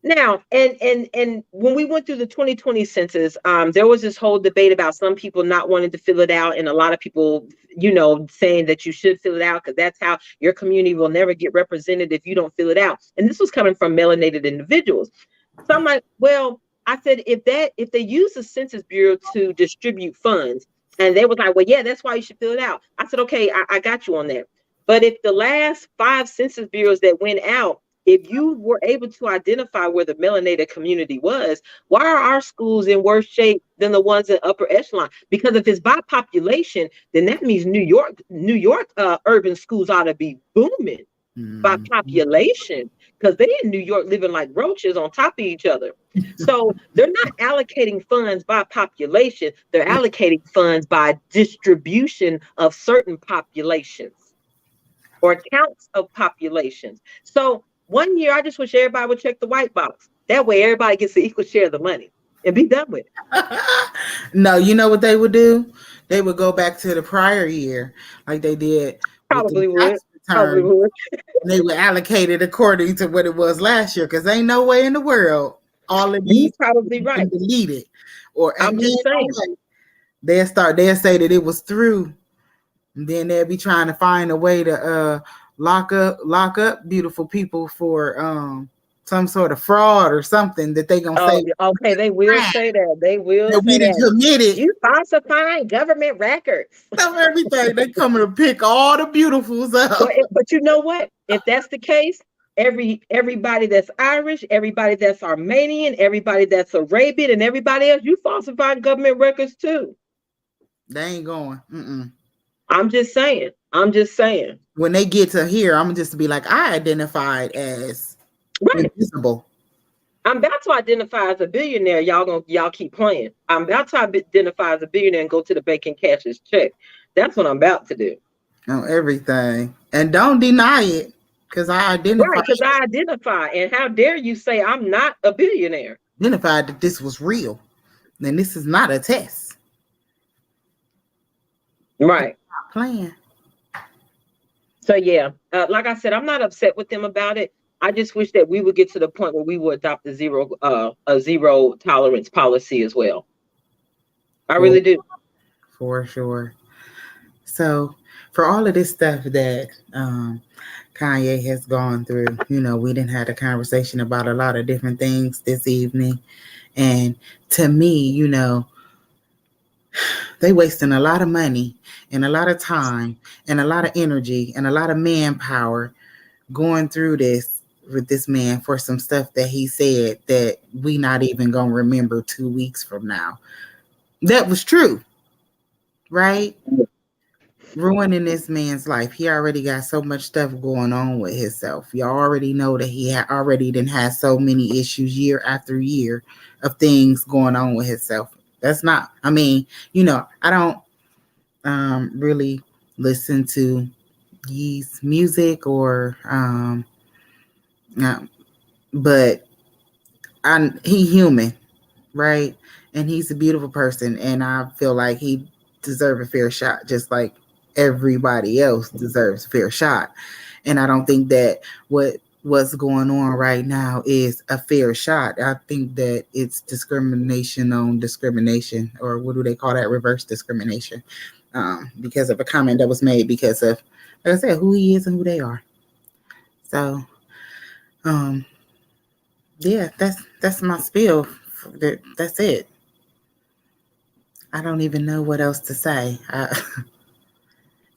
now, and when we went through the 2020 census, there was this whole debate about some people not wanting to fill it out, and a lot of people, saying that you should fill it out because that's how your community will never get represented if you don't fill it out. And this was coming from melanated individuals. So I'm like, well, I said, if they use the Census Bureau to distribute funds, and they was like, well, yeah, that's why you should fill it out. I said, okay, I got you on that. But if the last 5 Census Bureaus that went out, if you were able to identify where the melanated community was, why are our schools in worse shape than the ones in upper echelon? Because if it's by population, then that means New York urban schools ought to be booming by population, because they in New York living like roaches on top of each other. So they're not allocating funds by population, they're allocating funds by distribution of certain populations or counts of populations. So one year, I just wish everybody would check the white box. That way, everybody gets an equal share of the money and be done with it. No, you know what they would do? They would go back to the prior year, like they did. Probably would. Probably would. And they would allocate it according to what it was last year, because ain't no way in the world all of these probably right deleted. Or I'm just saying. They'll say that it was through, and then they'll be trying to find a way to lock up beautiful people for some sort of fraud or something that they gonna say. Okay, they will say that. They will say that. Committed. You falsifying government records. Everything. They coming to pick all the beautifuls up. But you know what? If that's the case, everybody that's Irish, everybody that's Armenian, everybody that's Arabian, and everybody else, you falsifying government records too. They ain't going. I'm just saying. When they get to here, I'm just to be like, I identified as invisible. I'm about to identify as a billionaire. Y'all keep playing. I'm about to identify as a billionaire and go to the bank and cash his check. That's what I'm about to do. On everything. And don't deny it, because I identify. Right, because I identify. And how dare you say I'm not a billionaire? Identified that this was real. And this is not a test. Right. Playing. So yeah, like I said, I'm not upset with them about it. I just wish that we would get to the point where we would adopt a zero tolerance policy as well. I really do. For sure. So for all of this stuff that Kanye has gone through, we didn't have a conversation about a lot of different things this evening. And to me, they wasting a lot of money and a lot of time and a lot of energy and a lot of manpower going through this with this man for some stuff that he said that we not even gonna remember 2 weeks from now. That was true, right? Ruining this man's life. He already got so much stuff going on with himself. You already know that he already done had so many issues year after year of things going on with himself. That's not, I don't really listen to Ye's music or but he human, right? And he's a beautiful person, and I feel like he deserves a fair shot, just like everybody else deserves a fair shot. And I don't think that what's going on right now is a fair shot. I think that it's discrimination on discrimination, or what do they call that? Reverse discrimination, because of a comment that was made because of, like I said, who he is and who they are. So, yeah, that's my spiel. That's it. I don't even know what else to say.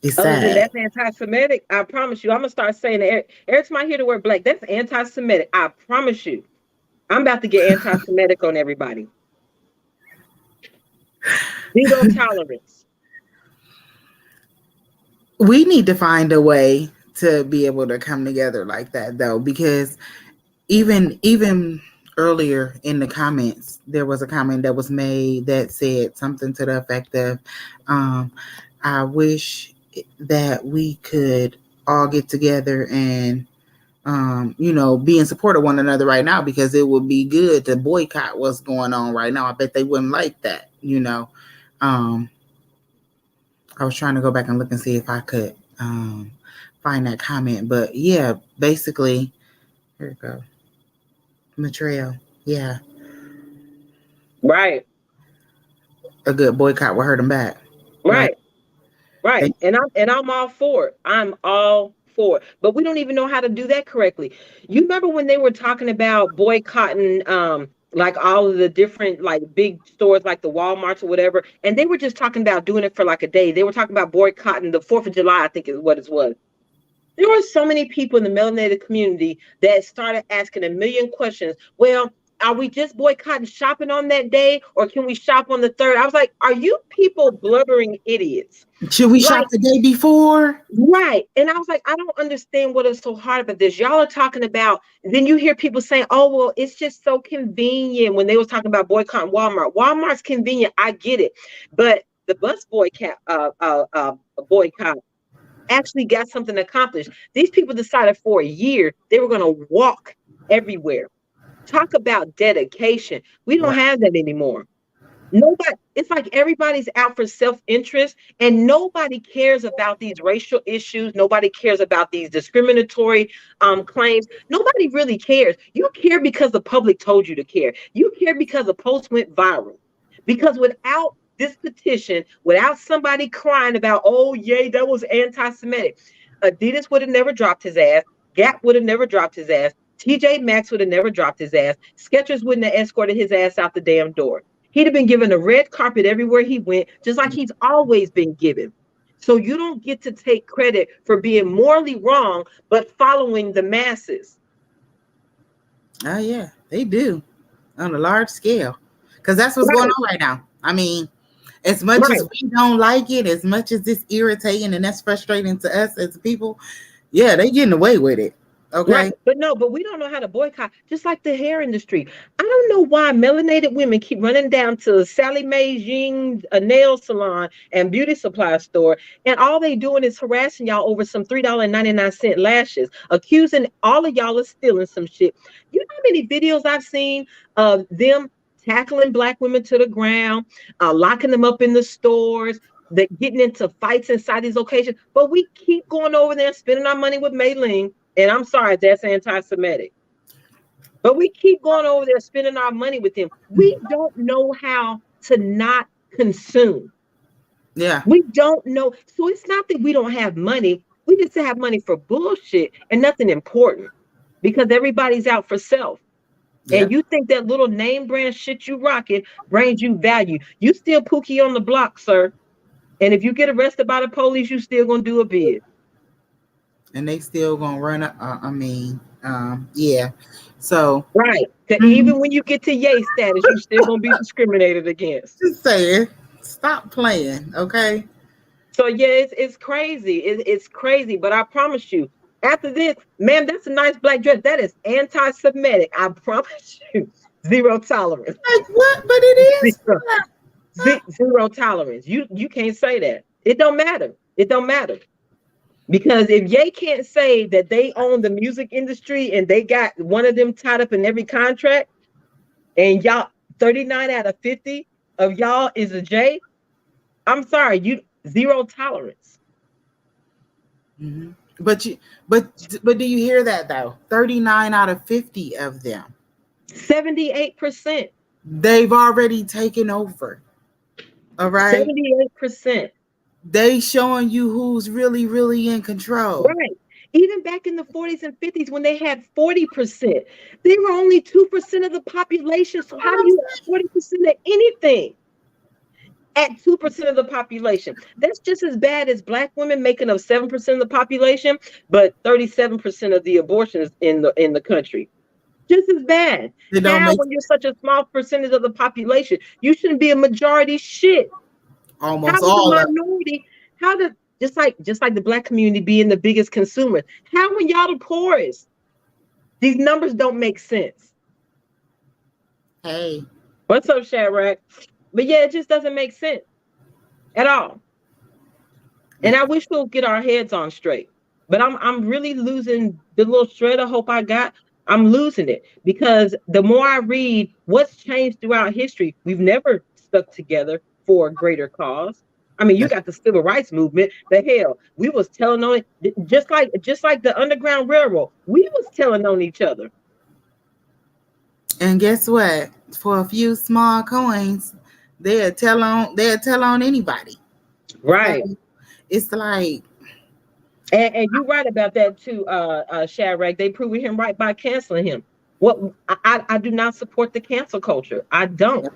It's Other than sad. that's anti-Semitic, I promise you. I'm gonna start saying it. Every time I hear the word black, that's anti-Semitic. I promise you. I'm about to get anti-Semitic on everybody. Zero tolerance. We need to find a way to be able to come together like that, though, because even earlier in the comments, there was a comment that was made that said something to the effect of, I wish that we could all get together and be in support of one another right now, because it would be good to boycott what's going on right now. I bet they wouldn't like that. I was trying to go back and look and see if I could find that comment. But yeah, basically, here we go. Material. Yeah. Right. A good boycott will hurt them back. Right. They, Right. And I'm all for it. I'm all for it. But we don't even know how to do that correctly. You remember when they were talking about boycotting like all of the different like big stores like the Walmarts or whatever, and they were just talking about doing it for like a day. They were talking about boycotting the 4th of July, I think is what it was. There were so many people in the melanated community that started asking a million questions. Well, are we just boycotting shopping on that day, or can we shop on the 3rd? I was like, are you people blubbering idiots? should we Like, shop the day before? right. And I was like, I don't understand what is so hard about this. Y'all are talking about, then you hear people saying, oh, well, it's just so convenient when they was talking about boycotting Walmart. Walmart's convenient. I get it. But the bus boycott actually got something accomplished. These people decided for a year they were going to walk everywhere. Talk about dedication. We don't have that anymore. Nobody, it's like everybody's out for self-interest and nobody cares about these racial issues. Nobody cares about these discriminatory claims. Nobody really cares. You care because the public told you to care. You care because the post went viral. Because without this petition, without somebody crying about, oh, yay, that was anti-Semitic, Adidas would have never dropped his ass. Gap would have never dropped his ass. TJ Maxx would have never dropped his ass. Skechers wouldn't have escorted his ass out the damn door. He'd have been given a red carpet everywhere he went, just like he's always been given. So you don't get to take credit for being morally wrong, but following the masses. Oh, yeah, they do on a large scale. Because that's what's going on right now. I mean, as much as we don't like it, as much as it's irritating and that's frustrating to us as people, yeah, they getting away with it. Okay. Right. But we don't know how to boycott, just like the hair industry. I don't know why melanated women keep running down to Sally Mae Jean, a nail salon and beauty supply store, and all they doing is harassing y'all over some $3.99 lashes, accusing all of y'all of stealing some shit. You know how many videos I've seen of them tackling Black women to the ground, locking them up in the stores, that getting into fights inside these locations, but we keep going over there and spending our money with Maylene. And I'm sorry, that's anti-Semitic. But we keep going over there spending our money with them. We don't know how to not consume. Yeah. We don't know. So it's not that we don't have money. We just have money for bullshit and nothing important because everybody's out for self. Yeah. And you think that little name brand shit you rocking brings you value. You still Pookie on the block, sir. And if you get arrested by the police, you still gonna do a bid. And they still gonna run. Yeah. So right. Even when you get to yay status, you still gonna be discriminated against. Just saying, stop playing, okay? So yeah, it's crazy. It's crazy. But I promise you, after this, man, that's a nice black dress. That is anti-Semitic. I promise you, zero tolerance. Like what? But it is zero tolerance. You can't say that. It don't matter. It don't matter. Because if Ye can't say that they own the music industry and they got one of them tied up in every contract, and y'all 39 out of 50 of y'all is a J, I'm sorry, you zero tolerance. Mm-hmm. But do you hear that though? 39 out of 50 of them. 78%. They've already taken over. All right. 78%. They showing you who's really, really in control. Right. Even back in the 40s and 50s when they had 40%, they were only 2% of the population. So how do you have 40% of anything at 2% of the population? That's just as bad as Black women making up 7% of the population, but 37% of the abortions in the country. Just as bad. Now, when you're such a small percentage of the population, you shouldn't be a majority shit. Almost all a minority. How does just like the Black community being the biggest consumer? How are y'all the poorest? These numbers don't make sense. Hey, what's up, Shadrach? But yeah, it just doesn't make sense at all. And I wish we'll get our heads on straight. But I'm really losing the little shred of hope I got. I'm losing it because the more I read what's changed throughout history, we've never stuck together for a greater cause. I mean, you got the civil rights movement. The hell, we was telling on it, just like the Underground Railroad. We was telling on each other. And guess what? For a few small coins, they'll tell on anybody. Right. So it's like, and you're right about that too, Shadrach. They proved him right by canceling him. What I do not support the cancel culture. I don't.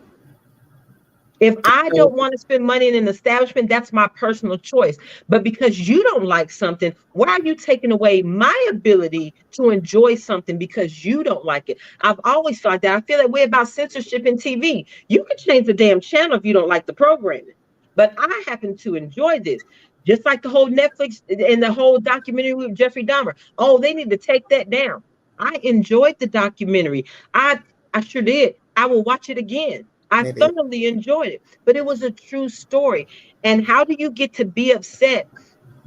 If I don't want to spend money in an establishment, that's my personal choice. But because you don't like something, why are you taking away my ability to enjoy something because you don't like it? I've always thought that. I feel that way about censorship in TV. You can change the damn channel if you don't like the programming. But I happen to enjoy this. Just like the whole Netflix and the whole documentary with Jeffrey Dahmer. Oh, they need to take that down. I enjoyed the documentary. I sure did. I will watch it again. I thoroughly enjoyed it, but it was a true story. And how do you get to be upset?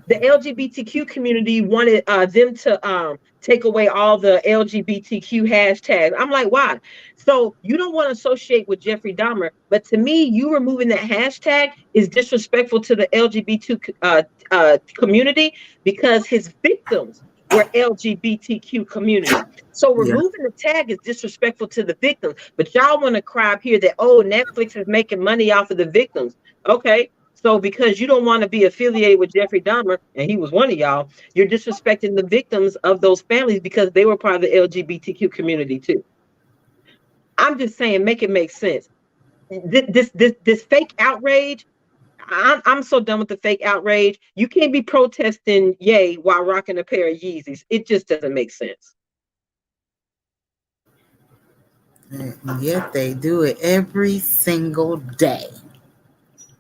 The LGBTQ community wanted them to take away all the LGBTQ hashtags. I'm like, why? So you don't want to associate with Jeffrey Dahmer, but to me, you removing that hashtag is disrespectful to the LGBT community because his victims were LGBTQ community. So removing the tag is disrespectful to the victims. But y'all want to cry up here that, oh, Netflix is making money off of the victims. Okay. So because you don't want to be affiliated with Jeffrey Dahmer, and he was one of y'all, you're disrespecting the victims of those families because they were part of the LGBTQ community too. I'm just saying, make it make sense. This fake outrage, I'm so done with the fake outrage. You can't be protesting Ye while rocking a pair of Yeezys. It just doesn't make sense. And yet they do it every single day.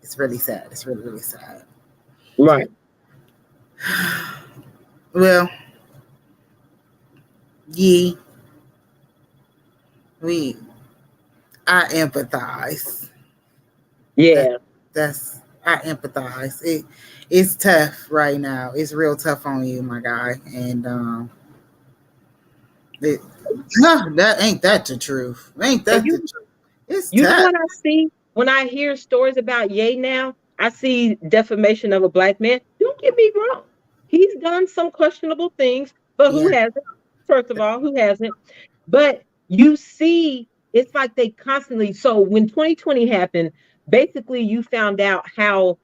It's really sad. It's really, really sad. Right. Well, I empathize. Yeah. I empathize. It's tough right now. It's real tough on you, my guy. And that ain't that the truth. Ain't that the truth? It's you tough. know what I see when I hear stories about Ye now? I see defamation of a black man. Don't get me wrong. He's done some questionable things, but who hasn't? First of all, who hasn't? But you see, it's like they constantly. So when 2020 happened, basically you found out how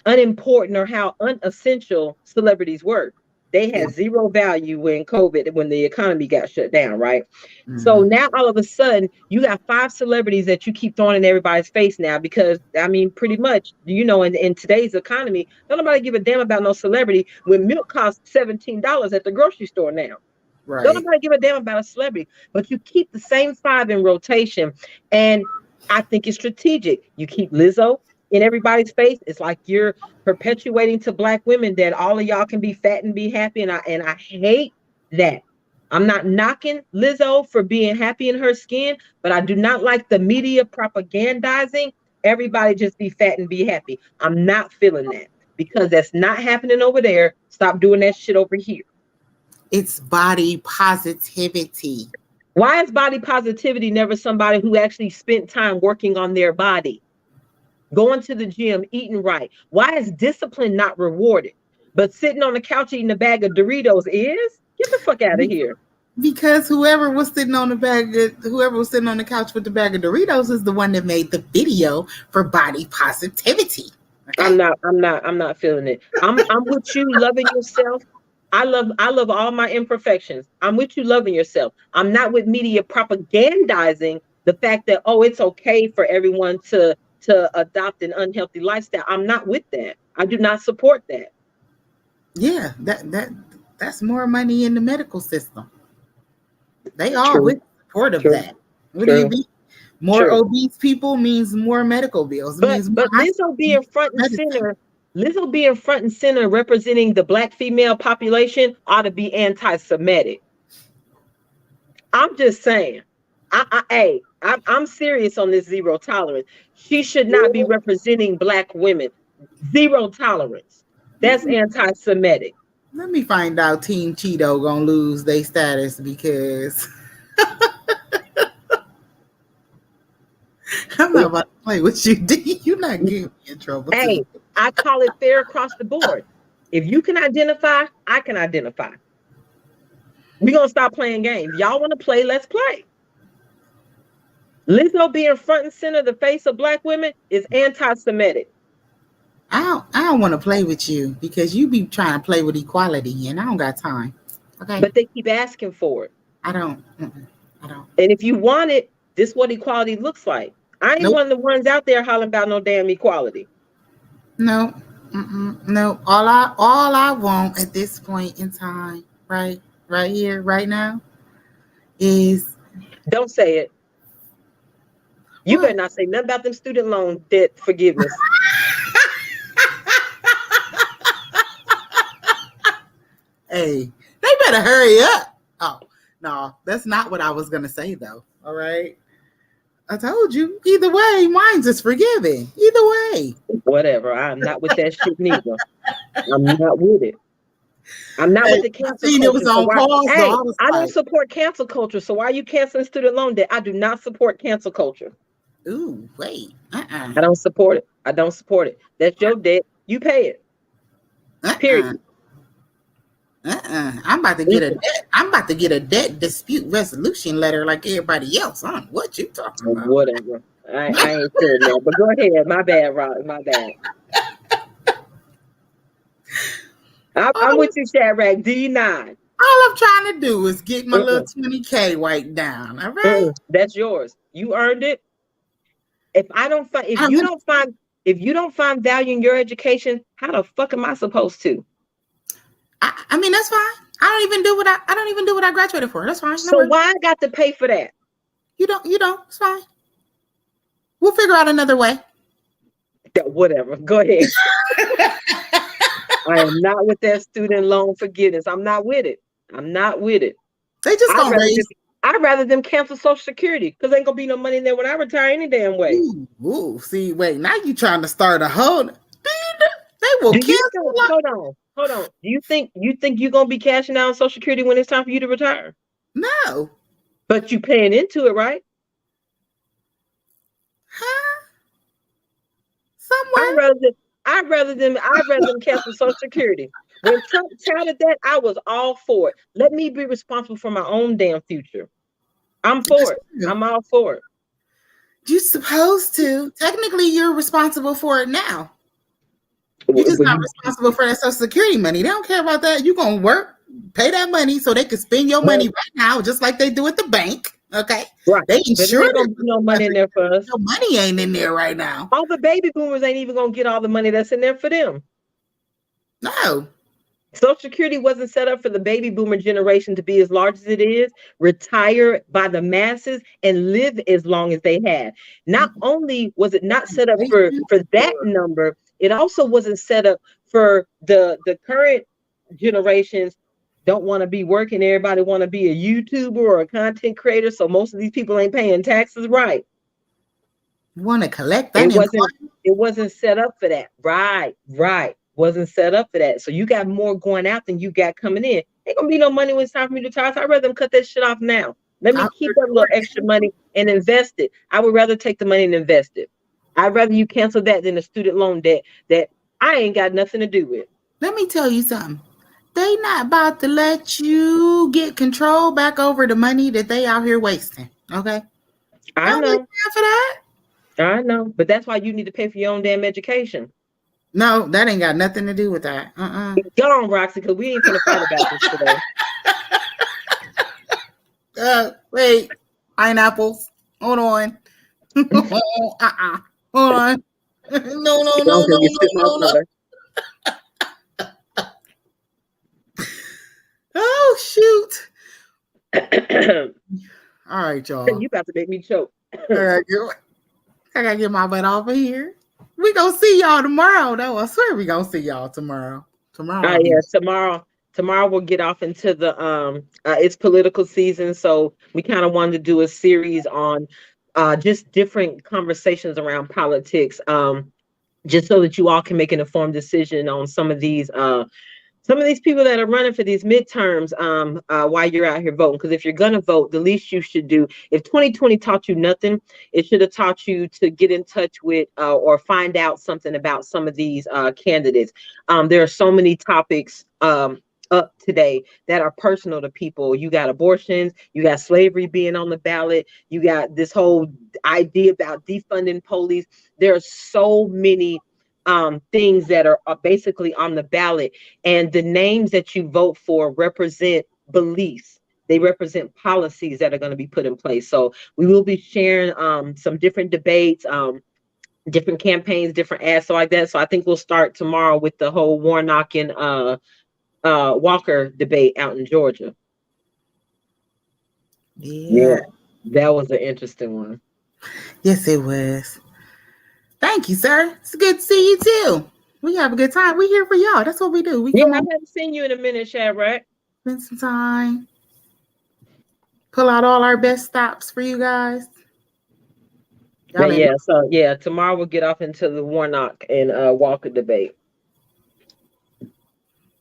unimportant or how unessential celebrities were. They had zero value when the economy got shut down, right? Mm-hmm. So now all of a sudden you got 5 celebrities that you keep throwing in everybody's face now because, I mean, pretty much, in today's economy, don't nobody give a damn about no celebrity when milk costs $17 at the grocery store now. Right. Don't nobody give a damn about a celebrity, but you keep the same 5 in rotation. And I think it's strategic. You keep Lizzo in everybody's face. It's like you're perpetuating to black women that all of y'all can be fat and be happy. And I hate that. I'm not knocking Lizzo for being happy in her skin, but I do not like the media propagandizing everybody just be fat and be happy. I'm not feeling that because that's not happening over there. Stop doing that shit over here. It's body positivity. Why is body positivity never somebody who actually spent time working on their body? Going to the gym, eating right. Why is discipline not rewarded? But sitting on the couch eating a bag of Doritos is? Get the fuck out of here. Because whoever was sitting on the couch with the bag of Doritos is the one that made the video for body positivity. Okay? I'm not feeling it. I'm with you loving yourself. I love all my imperfections. I'm with you loving yourself. I'm not with media propagandizing the fact that, oh, it's okay for everyone to adopt an unhealthy lifestyle. I'm not with that. I do not support that. Yeah, that's more money in the medical system. They all with support of that. What do you mean? More obese people means more medical bills. But Lizzo being front and center, Lizzo being front and center representing the black female population ought to be anti-Semitic. I'm just saying. I'm serious on this zero tolerance. She should not be representing black women. Zero tolerance. That's anti-Semitic. Let me find out Team Cheeto gonna lose their status because I'm not about to play with you, D. You're not getting me in trouble. Hey, I call it fair across the board. If you can identify, I can identify. We're going to stop playing games. Y'all want to play, let's play. Lizzo being front and center, the face of Black women, is anti-Semitic. I don't want to play with you because you be trying to play with equality, and I don't got time. Okay. But they keep asking for it. I don't. And if you want it, this is what equality looks like. I ain't one of the ones out there hollering about no damn equality. No. No. All I want at this point in time, right here, right now, is don't say it. You better not say nothing about them student loan debt forgiveness. Hey, they better hurry up. Oh, no, that's not what I was going to say, though. All right. I told you. Either way, mine's is forgiven. Either way. Whatever. I'm not with that shit neither. I'm not with it. I'm not with the cancel culture. It was on pause, I don't support cancel culture. So why are you canceling student loan debt? I do not support cancel culture. Ooh, wait. I don't support it. I don't support it. That's your debt. You pay it. Period. I'm about to get a debt. I'm about to get a debt dispute resolution letter like everybody else. Huh? What you talking about? Whatever. I ain't saying that. But go ahead. My bad, Rob. My bad. I'm with you, Shadrach. D9. All I'm trying to do is get my little 20K wiped down. All right. That's yours. You earned it. If you don't find value in your education, how the fuck am I supposed to? I mean, that's fine. I don't even do what I graduated for. That's fine. So why I got to pay for that? You don't. It's fine. We'll figure out another way. Whatever. Go ahead. I am not with that student loan forgiveness. I'm not with it. They just gonna raise. I'd rather them cancel Social Security because ain't gonna be no money in there when I retire any damn way. Ooh, see, wait, now you trying to start a whole. They will cancel. Hold on. Do you think you're gonna be cashing out on Social Security when it's time for you to retire? No. But you paying into it, right? Huh? Somewhere. I'd rather them cancel Social Security. When Trump touted that, I was all for it. Let me be responsible for my own damn future. I'm for it. I'm all for it. You're supposed to. Technically, you're responsible for it now. You're just not responsible for that Social Security money. They don't care about that. You're going to work, pay that money so they can spend your money right now, just like they do at the bank. Okay? Right. They ensure there's no money in there for us. No money ain't in there right now. All the baby boomers ain't even going to get all the money that's in there for them. No. Social Security wasn't set up for the baby boomer generation to be as large as it is, retire by the masses, and live as long as they had. Not only was it not set up for that number, it also wasn't set up for the current generations don't want to be working. Everybody want to be a YouTuber or a content creator, so most of these people ain't paying taxes right. Want to collect that? It wasn't set up for that. Right. Wasn't set up for that. So you got more going out than you got coming in. Ain't gonna be no money when it's time for me to retire. So I'd rather them cut that shit off now. Let me keep that little extra money and invest it. I would rather take the money and invest it. I'd rather you cancel that than a student loan debt that I ain't got nothing to do with. Let me tell you something. They not about to let you get control back over the money that they out here wasting. Okay? I know. For that. I know. But that's why you need to pay for your own damn education. No, that ain't got nothing to do with that. Go on, Roxy, because we ain't gonna fight about this today. Wait, pineapples. Hold on. Hold on. No. Oh shoot. All right, y'all. You about to make me choke. I gotta get my butt off of here. We gonna see y'all tomorrow, though. I swear we gonna see y'all tomorrow. Tomorrow we'll get off into the it's political season, so we kind of wanted to do a series on just different conversations around politics, just so that you all can make an informed decision on some of these some of these people that are running for these midterms, while you're out here voting, because if you're gonna vote, the least you should do, if 2020 taught you nothing, it should have taught you to get in touch with or find out something about some of these candidates. There are so many topics up today that are personal to people. You got abortions, you got slavery being on the ballot, you got this whole idea about defunding police. There are so many things that are basically on the ballot, and the names that you vote for represent beliefs. They represent policies that are going to be put in place. So we will be sharing some different debates, different campaigns, different ads, so like that. So I think we'll start tomorrow with the whole Warnock and Walker debate out in Georgia. Yeah. That was an interesting one. Yes, it was. Thank you, sir. It's good to see you too. We have a good time. We here for y'all. That's what we do. We come I on, haven't seen you in a minute, Shadrach. spend some time, pull out all our best stops for you guys. Y'all But ain't- tomorrow we'll get off into the Warnock and Walker debate.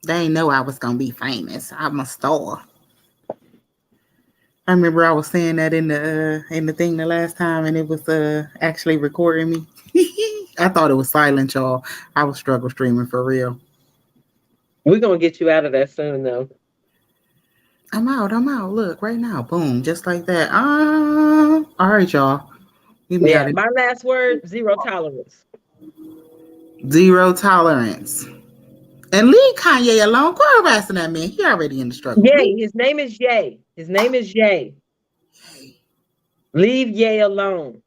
They ain't know I was gonna be famous. I'm a star. I remember I was saying that in the thing the last time, and it was actually recording me. I thought it was silent, y'all. I was struggle streaming for real. We're gonna get you out of that soon, though. I'm out. Look, right now, boom, just like that. All right, y'all. My last word: zero tolerance. Zero tolerance. And leave Kanye alone. Quit harassing that man. He already in the struggle. Yay. His name is Ye. Leave Ye alone.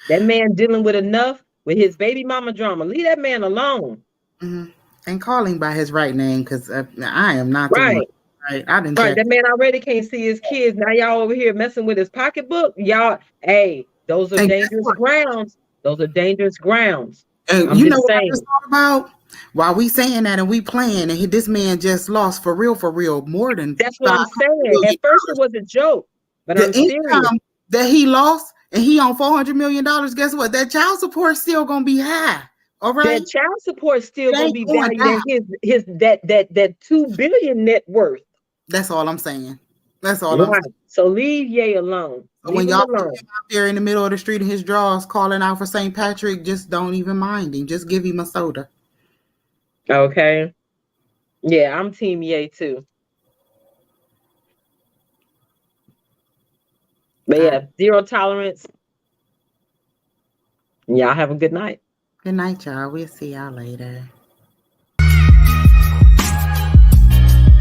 That man dealing with enough with his baby mama drama. Leave that man alone. Mm-hmm. And call him by his right name, because I am not the one. Right. I didn't. Right. That man already can't see his kids. Now y'all over here messing with his pocketbook. Y'all, hey, those are dangerous grounds. And you know what I just thought about? While we saying that and we playing, and this man just lost for real, more than that's what I'm saying. At first it was a joke, but I'm serious. That he lost, and he on $400 million. Guess what? That child support still gonna be high. All right. That child support still gonna be valued at his that $2 billion net worth. That's all I'm saying. That's all I'm saying. So leave Ye alone. When y'all put him out there in the middle of the street in his drawers calling out for St. Patrick, just don't even mind him. Just give him a soda. Okay. Yeah, I'm team Ye too. But zero tolerance. Y'all have a good night. Good night, y'all. We'll see y'all later.